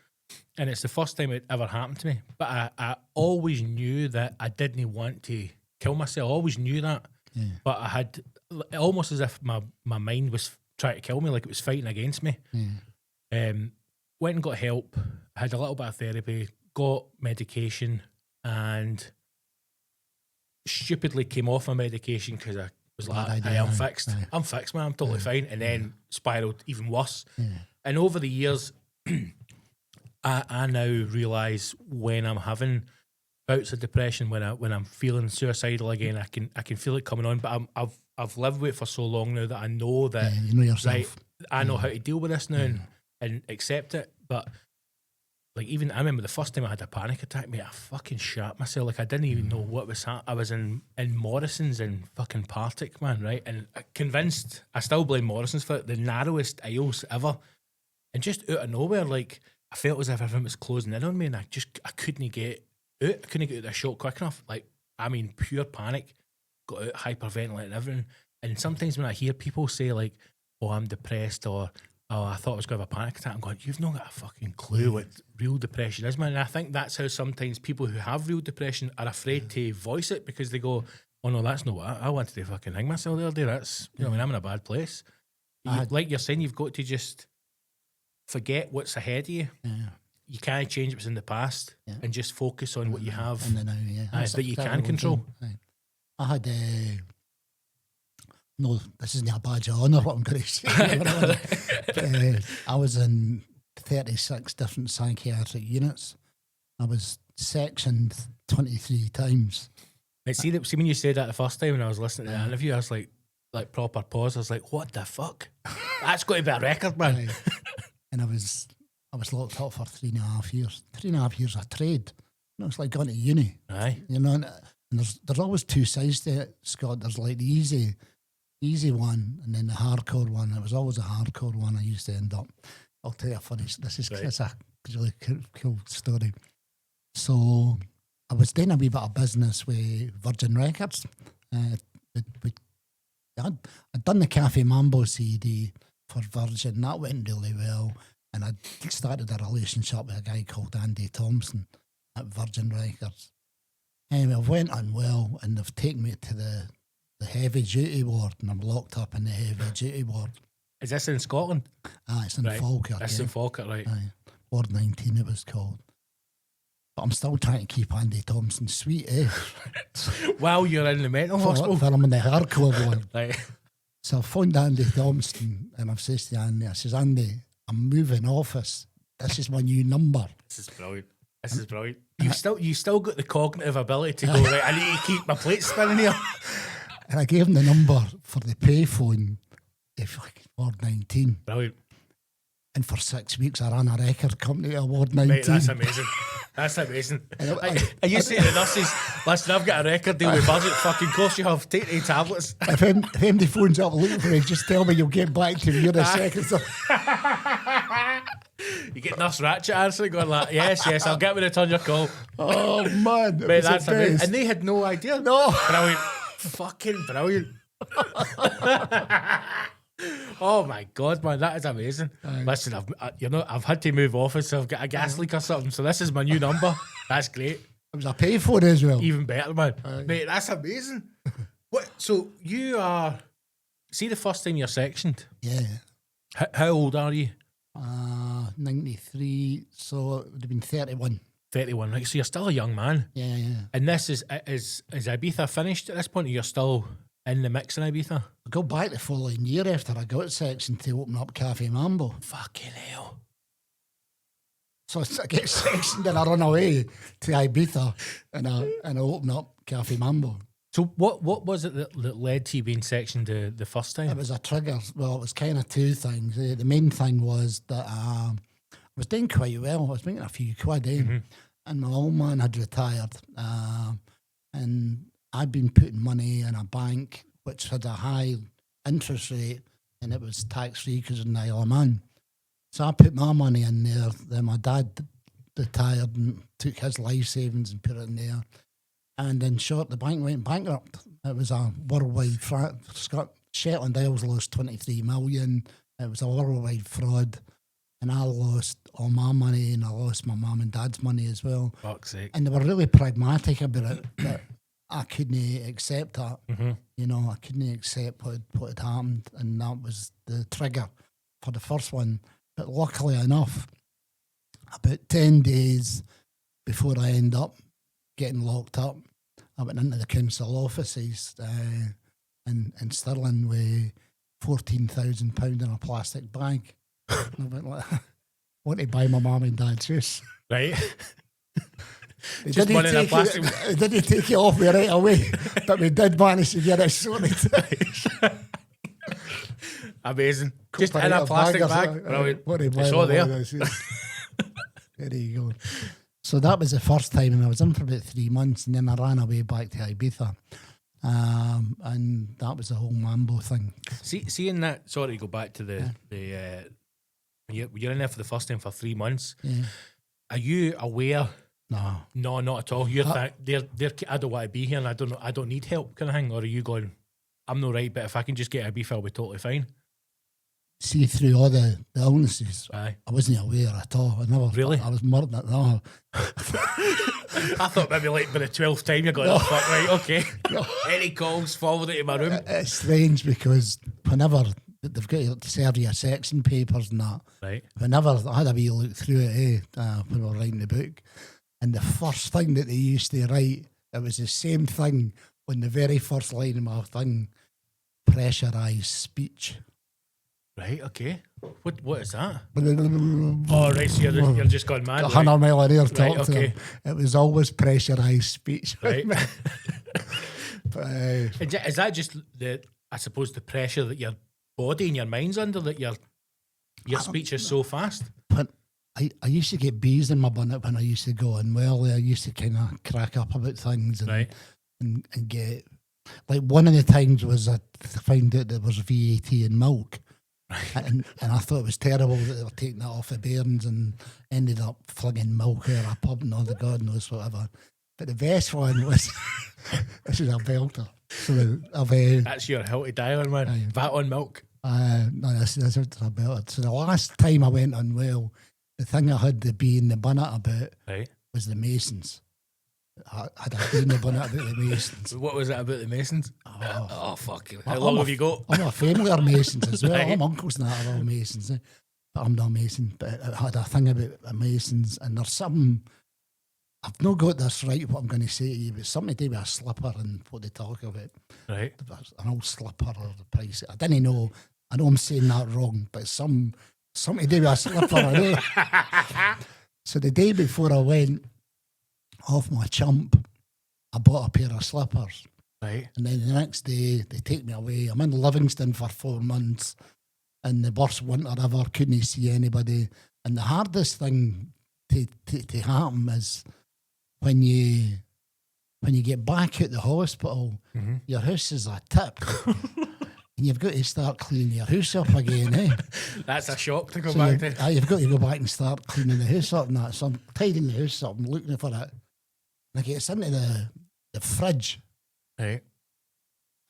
And it's the first time it ever happened to me. But I always knew that I didn't want to kill myself. I always knew that. Yeah. But I had, almost as if my mind was trying to kill me, like it was fighting against me. Yeah. Went and got help, had a little bit of therapy, got medication, and stupidly came off my medication because I was like, hey, I'm fixed. Yeah. I'm fixed, man. I'm totally fine. And then spiraled even worse. Yeah. And over the years... I now realise when I'm having bouts of depression, when I'm feeling suicidal again, I can feel it coming on. But I've lived with it for so long now that I know that you know yourself. Right, I know how to deal with this now and accept it. But like even I remember the first time I had a panic attack, mate, I fucking shat myself. Like I didn't even know what was happening. I was in Morrison's in fucking Partick, man, right? And convinced, I still blame Morrison's for it, the narrowest aisles ever, and just out of nowhere, like. I felt as if everything was closing in on me and I couldn't get out. I couldn't get out of the shot quick enough. Like, I mean, pure panic. Got out, hyperventilating and everything. And sometimes when I hear people say like, oh, I'm depressed or, oh, I thought I was going to have a panic attack, I'm going, you've not got a fucking clue what real depression is, man. And I think that's how sometimes people who have real depression are afraid to voice it because they go, oh no, that's not what I wanted to fucking hang myself the other day. That's, you know, I mean, I'm in a bad place. Like you're saying, you've got to just... forget what's ahead of you. Yeah. You can't change what's in the past and just focus on what you have in the now, that you can control. I had no, this isn't a badge of honour what I'm going to say. But, I was in 36 different psychiatric units. I was sectioned 23 times. Mate, see when you said that the first time when I was listening to the interview, I was like proper pause. I was like, what the fuck? That's got to be a record, man. And I was locked up for 3.5 years. 3.5 years of trade. You know, it's like going to uni. Aye. You know, and there's always two sides to it, Scott. There's like the easy one and then the hardcore one. It was always a hardcore one I used to end up. I'll tell you a funny, it's a really cool story. So I was doing a wee bit of business with Virgin Records. I'd done the Cafe Mambo CD for Virgin. That went really well. and I started a relationship with a guy called Andy Thompson at Virgin Records. Anyway, I went on well, and they've taken me to the heavy duty ward, and I'm locked up in the heavy duty ward. Is this in Scotland? It's in Falkirk. That's in Falkirk, right? Ward 19 it was called. But I'm still trying to keep Andy Thompson sweet, eh? While you're in the mental hospital? For I'm in the hardcore one. Right. So I phoned Andy Thompson, and I've said to Andy, I says, Andy, I'm moving office. This is my new number. This is brilliant. This is brilliant. You still got the cognitive ability to go, right, I need to keep my plate spinning here. And I gave him the number for the payphone if Ward 19. Brilliant. And for 6 weeks I ran a record company at Ward 19. Mate, that's amazing. That's amazing. Are you saying to the nurses, listen, I've got a record deal with budget, fucking course you have, take the tablets. If anybody phones up looking for me, just tell me you'll get back to me. You're a second. You get Nurse Ratchet answering, going like, yes, I'll get me to turn your call. Oh man, mate, that's amazing. And they had no idea. No. Brilliant. Fucking brilliant. Oh my god, man, that is amazing. Listen, I've had to move office, so I've got a gas leak or something, so this is my new number. That's great. It was a payphone as well. Even better, man. Mate, that's amazing. What? So you are, see the first time you're sectioned? Yeah. How old are you? 93, so it would have been 31. 31, right? So you're still a young man. Yeah. And this is Ibiza finished at this point, or you're still in the mix in Ibiza? I go back the following year after I got sectioned to open up Cafe Mambo. Fucking hell. So I get sectioned and I run away to Ibiza and I open up Cafe Mambo. So what was it that led to you being sectioned the first time? It was a trigger. Well, it was kind of two things. The main thing was that I was doing quite well. I was making a few quid in, and my old man had retired. And I'd been putting money in a bank which had a high interest rate, and it was tax-free because of the Isle of Man. So I put my money in there. Then my dad retired and took his life savings and put it in there. And in short, the bank went bankrupt. It was a worldwide fraud. Shetland Isles lost 23 million. It was a worldwide fraud. And I lost all my money, and I lost my mum and dad's money as well. Fuck's sake. And they were really pragmatic about it, but I couldn't accept that. You know, I couldn't accept what had happened, and that was the trigger for the first one. But luckily enough, about 10 days before I end up getting locked up, I went into the council offices in Stirling with £14,000 in a plastic bag. And I went like, I want to buy my mum and dad's house. Right. They didn't take it off me right away, but we did manage to get it sorted. Amazing. Just in a plastic bag. Brilliant. It's all there. There you go. So that was the first time, and I was in for about 3 months, and then I ran away back to Ibiza. And that was the whole Mambo thing. Seeing that, sorry to go back to you're in there for the first time for 3 months. Yeah. Are you aware? No, not at all. You're they're I don't want to be here, and I don't need help, kind of thing. Or are you going, I'm not right, but if I can just get Ibiza, I'll be totally fine. See, through all the illnesses, Aye. I wasn't aware at all. I never. Really? I was murdered. No. I thought maybe like by the 12th time you're going, oh fuck, right, okay. Any calls, forward it to my room. It's strange because whenever they've got to serve your section papers and that, right. Whenever I had a wee look through it, when we were writing the book, and the first thing that they used to write, it was the same thing on the very first line of my thing: pressurised speech. Right, okay. What is that? Oh, right, so you're just gone mad. 100 mile an hour talk right, to okay. them. It was always pressurised speech. Right. But, is that just I suppose the pressure that your body and your mind's under, that your speech is so fast? But I used to get bees in my bonnet when I used to go, and I used to kind of crack up about things and, right. and get, like, one of the times was I found out there was VAT in milk. And I thought it was terrible that they were taking that off the bairns, and ended up flinging milk out of a pub and all the God knows whatever. But the best one was, this is a belter. So that's your hill to die on, man. VAT on milk. No, this is about it. So the last time I went unwell, the thing I had to be in the bonnet about was the Masons. I had a bee in the bonnet about the Masons. What was it about the Masons? Oh, fuck. How long have you got? I'm a family of Masons as well. I'm uncles and that are all Masons. But I'm not a Mason. But I had a thing about the Masons, and there's something, I've not got this right what I'm going to say to you, but something to do with a slipper and what they talk about. Right. An old slipper or the price. I didn't know. I know I'm saying that wrong, but something to do with a slipper. I know. So the day before I went off my chump, I bought a pair of slippers. Right. And then the next day, they take me away. I'm in Livingston for 4 months, in the worst winter ever, couldn't see anybody. And the hardest thing to happen is when you get back at the hospital, your house is a tip. And you've got to start cleaning your house up again, eh? That's a shock to go back to. You've got to go back and start cleaning the house up and that. So I'm tidying the house up and looking for it. And I get into the fridge. Right.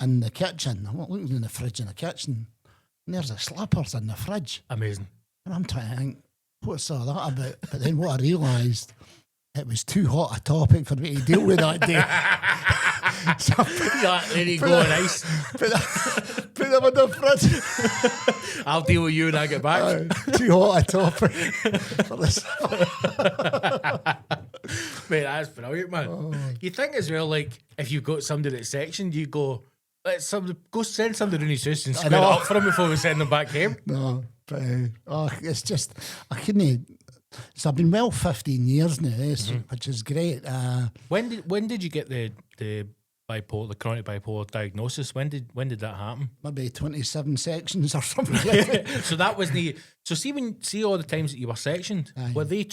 In the kitchen. I'm not looking in the fridge in the kitchen. And there's the slippers in the fridge. Amazing. And I'm trying to think, what's all that about? But then what I realised, it was too hot a topic for me to deal with that day. So there you go, nice. Put them in the fridge. I'll deal with you when I get back. Too hot a topic for this. Mate, that's brilliant, man. Oh. You think as well, like, if you've got somebody that's sectioned, you go, go send somebody in his house and square it up for him before we send them back home. No, but it's just, I couldn't. So I've been well 15 years now, which is great. When did you get the bipolar, the chronic bipolar diagnosis? When did that happen? Maybe 27 sections or something like that. So that was see all the times that you were sectioned, were they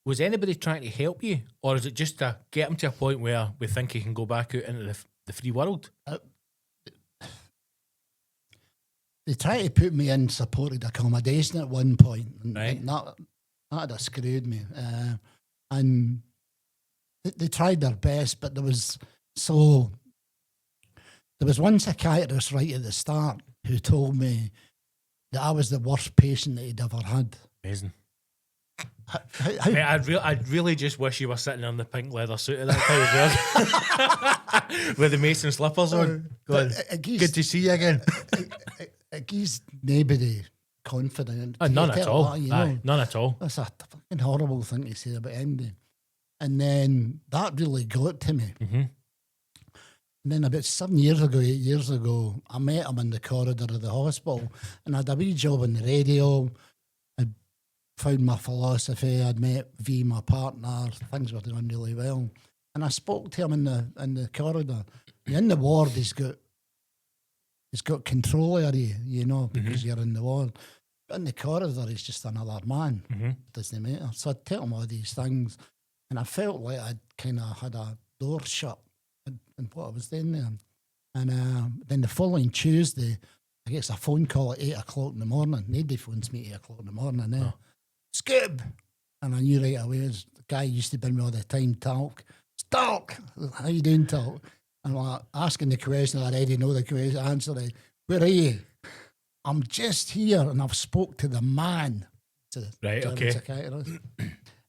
was anybody trying to help you, or is it just to get them to a point where we think you can go back out into the free world? They tried to put me in supported accommodation at one point, and that screwed me. And they tried their best, but there was one psychiatrist right at the start who told me that I was the worst patient that he'd ever had. Amazing. Mate, I'd really just wish you were sitting in the pink leather suit at that time as well, with the Mason slippers on. Good to see you again. It gives nobody confident. None at all. None at all. That's a fucking horrible thing to say about Andy. And then that really got to me. Mm-hmm. And then about 8 years ago, I met him in the corridor of the hospital, and I had a wee job on the radio. I'd found my philosophy. I'd met V, my partner. Things were doing really well. And I spoke to him in the corridor. In the ward, he's got control of you, because you're in the ward. But in the corridor, he's just another man. Mm-hmm. Doesn't matter. So I'd tell him all these things, and I felt like I'd kind of had a door shut in what I was doing there. And then the following Tuesday, I get a phone call at 8 o'clock in the morning. Nobody phones me at 8 o'clock in the morning now. Scoob! And I knew right away, it was the guy who used to bring me all the time, Talk. Talk! How you doing, Talk? And I'm asking the question, I already know the question, answering, where are you? I'm just here, and I've spoke to the man. Right, okay. Psychiatrist.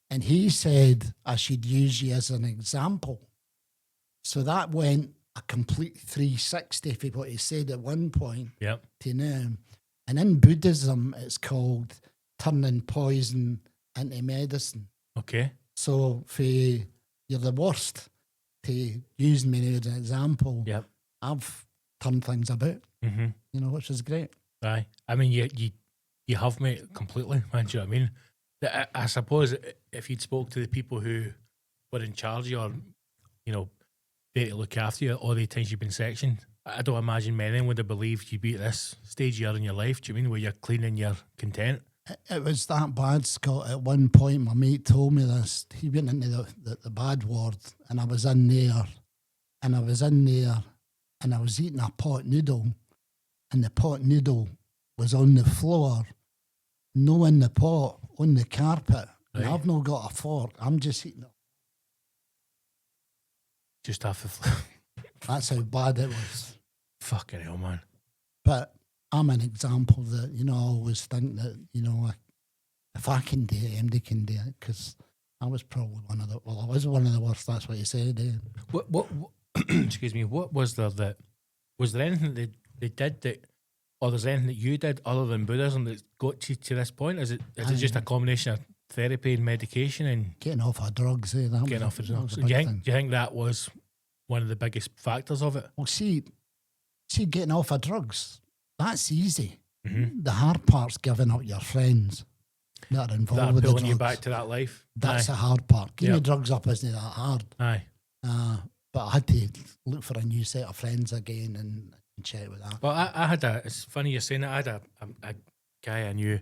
And he said I should use you as an example. So that went a complete 360 for what he said at one point to now. And in Buddhism, it's called turning poison into medicine. Okay. So for you're the worst, to use me now as an example, I've turned things about, which is great. Aye. I mean, you have, mate, completely, man. Do you know what I mean? I suppose if you'd spoke to the people who were in charge or, there to look after you all the times you've been sectioned, I don't imagine many would have believed you'd be at this stage here in your life. Do you mean where you're clean and you're content? It was that bad, Scott. At one point, my mate told me this. He went into the bad ward, and I was in there, and I was eating a pot noodle, and the pot noodle was on the floor, no in the pot, on the carpet. Right. And I've not got a fork. I'm just eating it. Just off the floor. That's how bad it was. Fucking hell, man. But I'm an example that, I always think that, if I can do it, MD can do it, because I was probably I was one of the worst, that's what you said. What excuse me, what was there anything that they did that, or there's anything that you did other than Buddhism that got you to this point? Is it just a combination of therapy and medication and getting off of drugs? Getting off of drugs. Do you think that was one of the biggest factors of it? Well, see, getting off of drugs, that's easy. Mm-hmm. The hard part's giving up your friends that are involved with the drugs. Pulling you back to that life. That's the hard part. Giving the drugs up isn't that hard. Aye. But I had to look for a new set of friends again and check with that. Well, I had it's funny you're saying that. I had a guy I knew,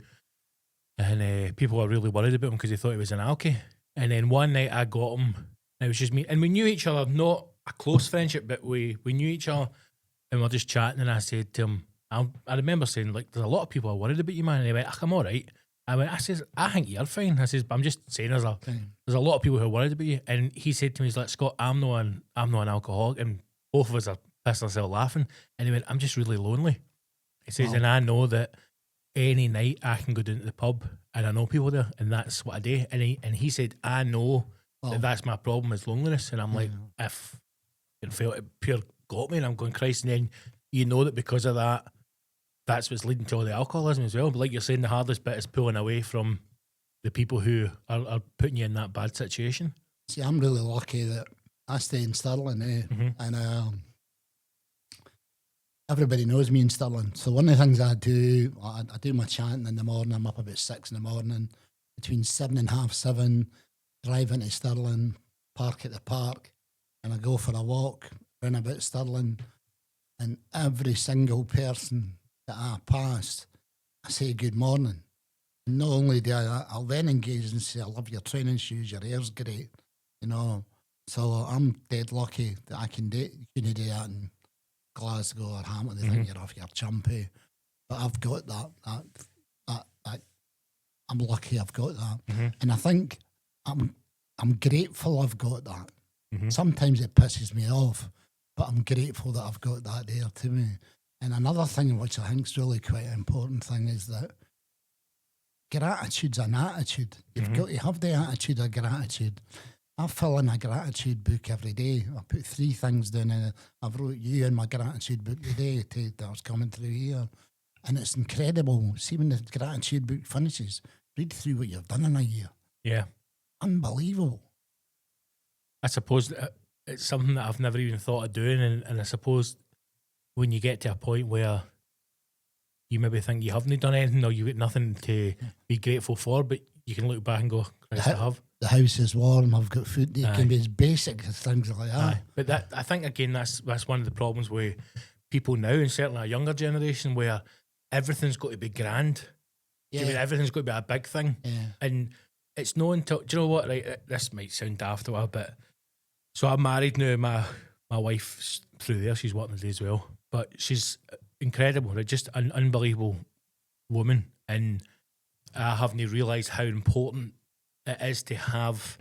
and people were really worried about him because they thought he was an alkie. And then one night I got him, and it was just me, and we knew each other, not a close friendship, but we knew each other, and we were just chatting, and I said to him, I remember saying, like, there's a lot of people are worried about you, man. And he went, I'm all right. I says, I think you're fine. I says, but I'm just saying there's a lot of people who are worried about you. And he said to me, he's like, Scott, I'm not an alcoholic. And both of us are pissed ourselves laughing. And he went, I'm just really lonely. He says, and I know that any night I can go down to the pub and I know people there, and that's what I do. And he said, I know that that's my problem is loneliness. And I'm like, if you felt it pure got me, and I'm going, Christ, and then you know that because of that, that's what's leading to all the alcoholism as well. But like you're saying, the hardest bit is pulling away from the people who are putting you in that bad situation. See, I'm really lucky that I stay in Stirling, and everybody knows me in Stirling. So one of the things I do my chanting in the morning. I'm up about 6 in the morning, between 7 and half 7, drive into Stirling, park at the park, and I go for a walk round about Stirling, and every single person that I pass, I say good morning. And not only do I'll then engage and say, I love your training shoes, your hair's great, So I'm dead lucky that I can do that in Glasgow or Hamilton. They think you're off your chumpy. But I've got that I'm lucky I've got that. Mm-hmm. And I think I'm grateful I've got that. Mm-hmm. Sometimes it pisses me off, but I'm grateful that I've got that there to me. And another thing which I think is really quite an important thing is that gratitude's an attitude. You've got to have the attitude of gratitude. I fill in a gratitude book every day. I put 3 things down in it. I've wrote you in my gratitude book today that I was coming through here. And it's incredible. See, when the gratitude book finishes, read through what you've done in a year. Yeah. Unbelievable. I suppose it's something that I've never even thought of doing. And I suppose when you get to a point where you maybe think you haven't done anything or you've got nothing to be grateful for, but you can look back and go, Christ, I have. The house is warm, I've got food. It can be as basic as things like that. Aye. But I think, again, that's one of the problems with people now, and certainly a younger generation, where everything's got to be grand. Yeah. I mean, everything's got to be a big thing. Yeah. And it's not until, do you know what, right, this might sound daft a while, but so I'm married now. My wife's through there, she's working today as well, but she's incredible, right? Just an unbelievable woman. And I haven't realised how important it is to have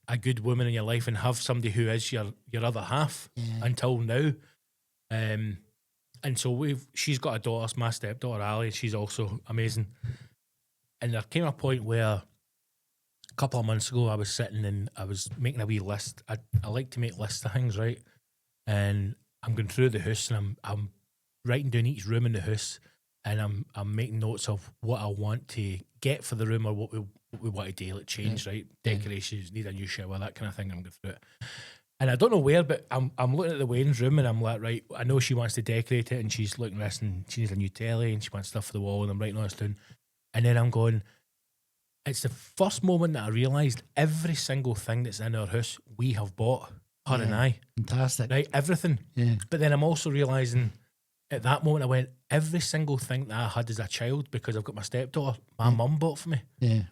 a good woman in your life and have somebody who is your other half until now. And so she's got a daughter, my stepdaughter Ali, she's also amazing. And there came a point where a couple of months ago I was sitting and I was making a wee list. I like to make lists of things, right? And I'm going through the house and I'm writing down each room in the house, and I'm making notes of what I want to get for the room or what we want to do, like change, right? Decorations, need a new shower, that kind of thing. I'm going through it. And I don't know where, but I'm looking at the Wayne's room and I'm like, right, I know she wants to decorate it and she's looking at this and she needs a new telly and she wants stuff for the wall, and I'm writing all this down. And then I'm going, it's the first moment that I realised every single thing that's in our house we have bought, her and I. Fantastic. Right, everything. Yeah. But then I'm also realising at that moment I went, every single thing that I had as a child, because I've got my stepdaughter, my mum bought for me. Yeah.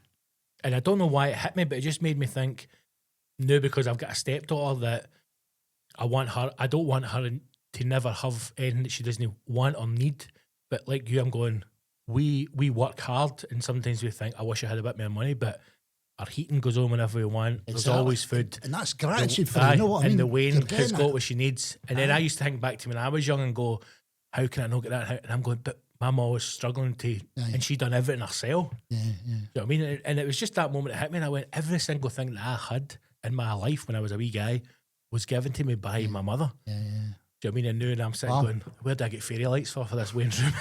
And I don't know why it hit me, but it just made me think, now because I've got a stepdaughter, that I don't want her to never have anything that she doesn't want or need. But like you, I'm going, we work hard and sometimes we think, I wish I had a bit more money, but our heating goes on whenever we want. There's always food. And that's gratitude for you know what I mean? And the Wayne has got what she needs. And then I used to think back to when I was young and go, how can I not get that? And I'm going, but my mum was struggling to, and she done everything herself. Yeah. Do you know what I mean? And it was just that moment it hit me, and I went, every single thing that I had in my life when I was a wee guy was given to me by my mother. Yeah. Do you know what I mean? And now I'm sitting going, where do I get fairy lights for this Wayne's room?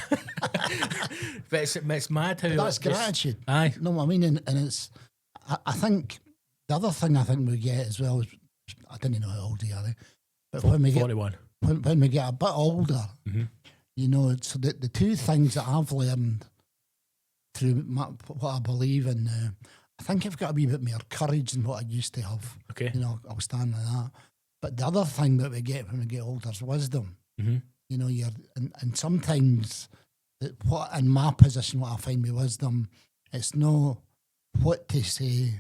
But it's mad how... That's gratitude. Aye. You know what I mean? And it's... I think... The other thing I think we get as well is... I didn't know how old you are, but when we get... 41. When we get a bit older, you know, it's the two things that I've learned through what I believe in, I think I've got a wee bit more courage than what I used to have. Okay. You know, I'll stand with that. But the other thing that we get when we get older is wisdom. You know, and sometimes, what in my position, what I find with wisdom, it's not what to say,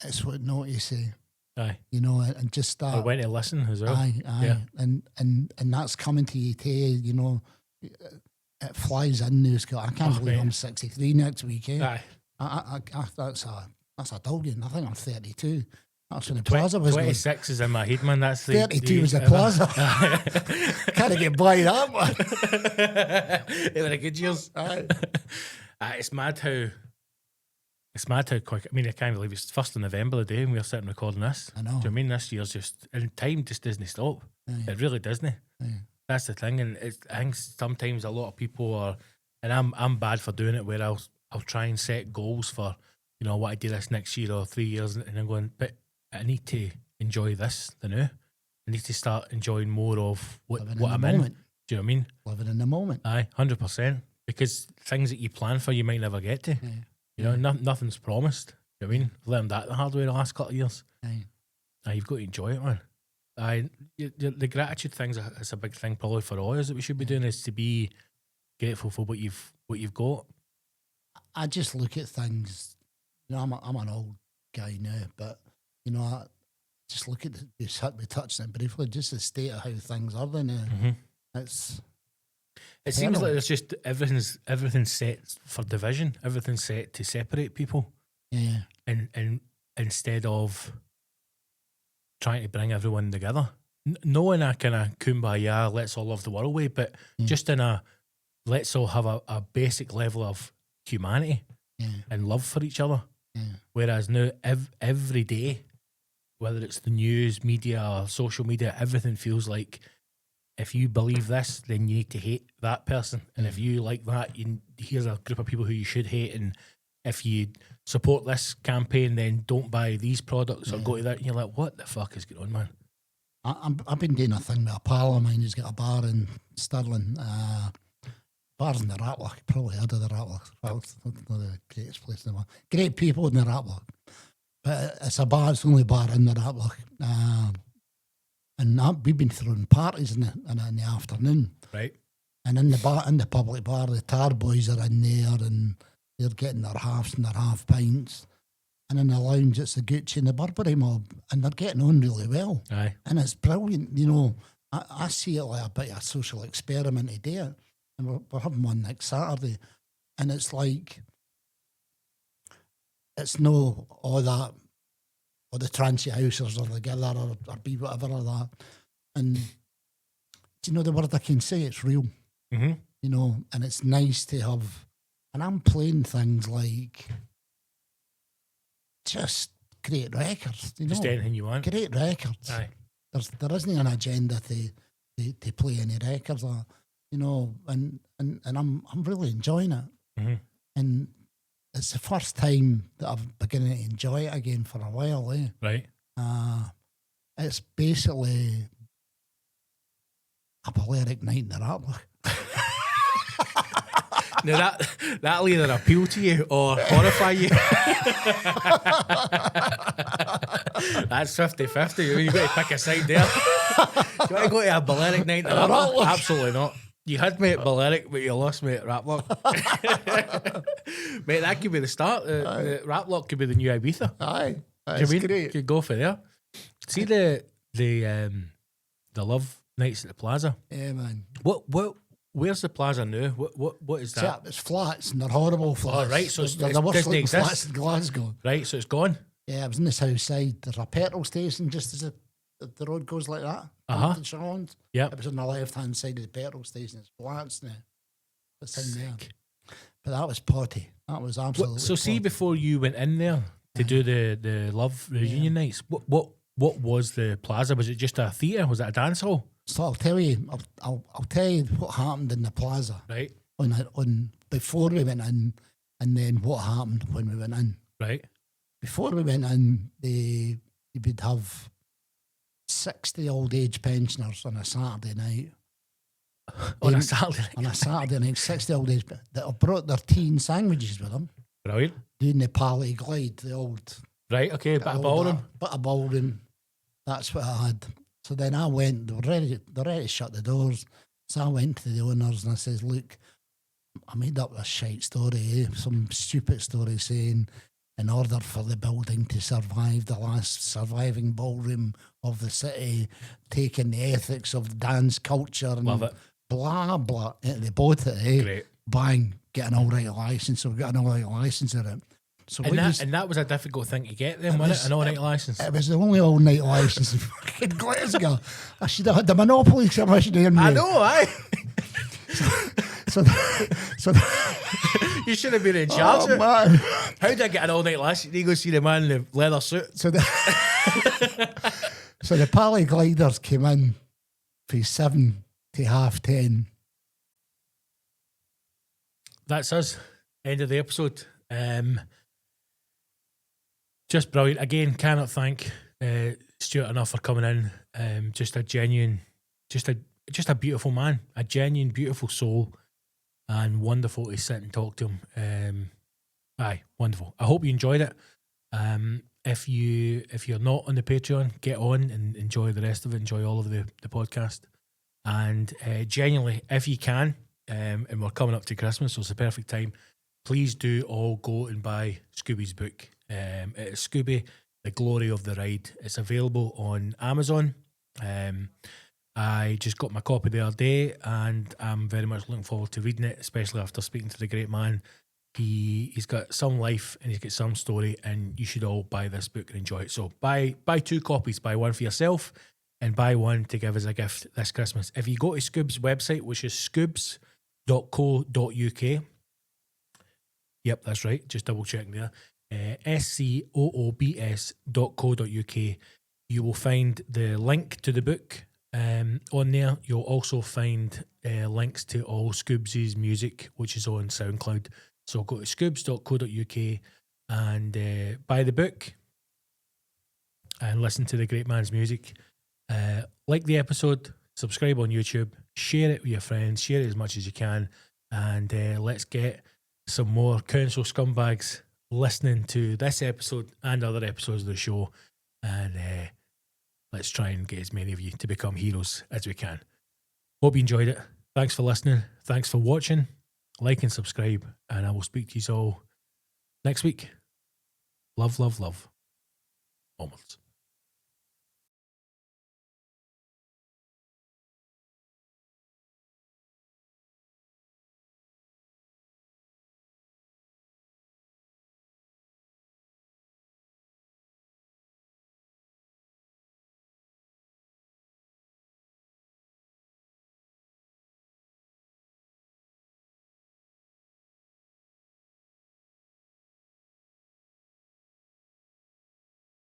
it's what not to say. Aye. You know, and just start. Or when to listen as well. Aye. Yeah. And that's coming to you, you know, it flies in now, Scott. I can't believe I'm 63 next week, eh? Aye. That's a dullion. I think I'm 32. That's when the plaza was 26 is in my head, man. That's 32 was the plaza. Can't get by that one. They were the good years. Aye. It's mad how quick. I mean, I can't believe it's 1st of November the day and we're sitting recording this. I know. Do you know what I mean? This year's just, and time just doesn't stop. Aye. It really doesn't. Aye. That's the thing. And I think sometimes a lot of people are, and I'm bad for doing it, where I'll try and set goals for, you know, I want to do this next year or 3 years, and I'm going, but I need to enjoy this, the now. I need to start enjoying more of what I'm in. Do you know what I mean? Living in the moment. Aye, 100%. Because things that you plan for, you might never get to. Yeah. You know, nothing's promised. Do you know what I mean? I've learned that the hard way the last couple of years. Aye. You've got to enjoy it, man. The gratitude thing's is a big thing probably for all of us that we should be doing, is to be grateful for what you've got. I just look at things. You know, I'm an old guy now, but you know, I just look at we touched on it briefly, just the state of how things are there now. It seems like there's just everything's set for division. Everything's set to separate people. Yeah. And instead of trying to bring everyone together, not in a kind of kumbaya, let's all love the world way, but just in a let's all have a basic level of humanity and love for each other. Yeah. Whereas now every day, whether it's the news, media, or social media, everything feels like, if you believe this, then you need to hate that person. And if you like that, here's a group of people who you should hate. And if you support this campaign, then don't buy these products or go to that. And you're like, what the fuck is going on, man? I've been doing a thing with a pal of mine who's got a bar in Stirling. Bars in the Ratlock. Probably heard of the Ratlock. Well, it's not the greatest place in the world. Great people in the Ratlock. But it's a bar, it's the only bar in the Ratlock. And we've been throwing parties in the afternoon. Right. And in the public bar, the tar boys are in there and they're getting their halves and their half pints. And in the lounge, it's the Gucci and the Burberry mob. And they're getting on really well. Aye. And it's brilliant. You know, I see it like a bit of a social experiment to do it. And we're having one next Saturday. And it's like, it's no all that, or the trancy housers are together or be whatever or that. And do you know the word I can say? It's real. Mm-hmm. You know, and it's nice to have, and I'm playing things like just great records. You just know, anything you want. Great records. Aye. There isn't an agenda to play any records, you know, and I'm really enjoying it. Mm-hmm. And it's the first time that I'm beginning to enjoy it again for a while, eh? Right. It's basically a Balearic night in the Ratlock. Now that'll either appeal to you or horrify you. That's 50-50. You've got to pick a side there. Do you want to go to a Balearic night in the Ratlock? Absolutely not. You had me at Balearic, but you lost me at Ratlock. Mate, that could be the start. Ratlock could be the new Ibiza. Aye. That's great. You could go for there. See the love nights at the Plaza? Yeah, man. Where's the Plaza now? What is that? It's flats and they're horrible flats. Oh, right, so they're the worst doesn't looking exist. flats in Glasgow. Right, so it's gone. Yeah, I was in the south side. There's a petrol station just as the road goes like that. Uh-huh. Sean's. Yep. It was on the left hand side of the petrol station. It's flats now. that's in there. Sick. But that was potty. That was absolutely. So see, potty. before you went in there to do the Love reunion nights, what was the Plaza? Was it just a theatre? Was it a dance hall? So I'll tell you what happened in the Plaza. Right. On before we went in, and then what happened when we went in. Right. Before we went in, you would have 60 old age pensioners on a Saturday night. On a Saturday night. On a Saturday night, 60 old age that have brought their tea and sandwiches with them. Brilliant. Doing the Pally Glide, the old. Right, okay, bit of ballroom. Bit of ballroom. That's what I had. So then I went, they were ready to shut the doors. So I went to the owners and I says, look, I made up a shite story, some stupid story saying, in order for the building to survive, the last surviving ballroom of the city, taking the ethics of the dance culture and Love it. blah, blah, at the bottom, Great. bang, get an all right license. So we got an all right license in it. So And that was a difficult thing to get then, wasn't it? An all-night licence. It was the only all-night licence in fucking Glasgow. I should have had the Monopoly commission. I know, aye. So You should have been in charge. oh, man. How did I get an all-night licence? You go see the man in the leather suit. So the Pally Gliders came in from 7 to 10:30. That's us. End of the episode. Just brilliant. Again, cannot thank Stuart enough for coming in. Just a genuine, just a beautiful man, a genuine, beautiful soul, and wonderful to sit and talk to him. Aye, wonderful. I hope you enjoyed it. If you're not on the Patreon, get on and enjoy the rest of it. Enjoy all of the podcast. And genuinely, if you can, and we're coming up to Christmas, so it's the perfect time. Please do all go and buy Scooby's book. It's Scooby, The Glory of the Ride. It's available on Amazon. I just got my copy the other day, and I'm very much looking forward to reading it, especially after speaking to the great man. He's got some life and he's got some story, and you should all buy this book and enjoy it. So buy 2 copies. Buy one for yourself and buy one to give as a gift this Christmas. If you go to Scoobs' website, which is scoobs.co.uk. Yep, that's right. Just double checking there. scoobs.co.uk. You will find the link to the book on there. You'll also find links to all Scoobs' music, which is on SoundCloud. So go to scoobs.co.uk and buy the book and listen to the great man's music. Like the episode, subscribe on YouTube, share it with your friends, share it as much as you can, and let's get some more council scumbags listening to this episode and other episodes of the show, and let's try and get as many of you to become heroes as we can. Hope you enjoyed it. Thanks for listening. Thanks for watching. Like and subscribe, and I will speak to you all next week. Love, love, love. Onwards.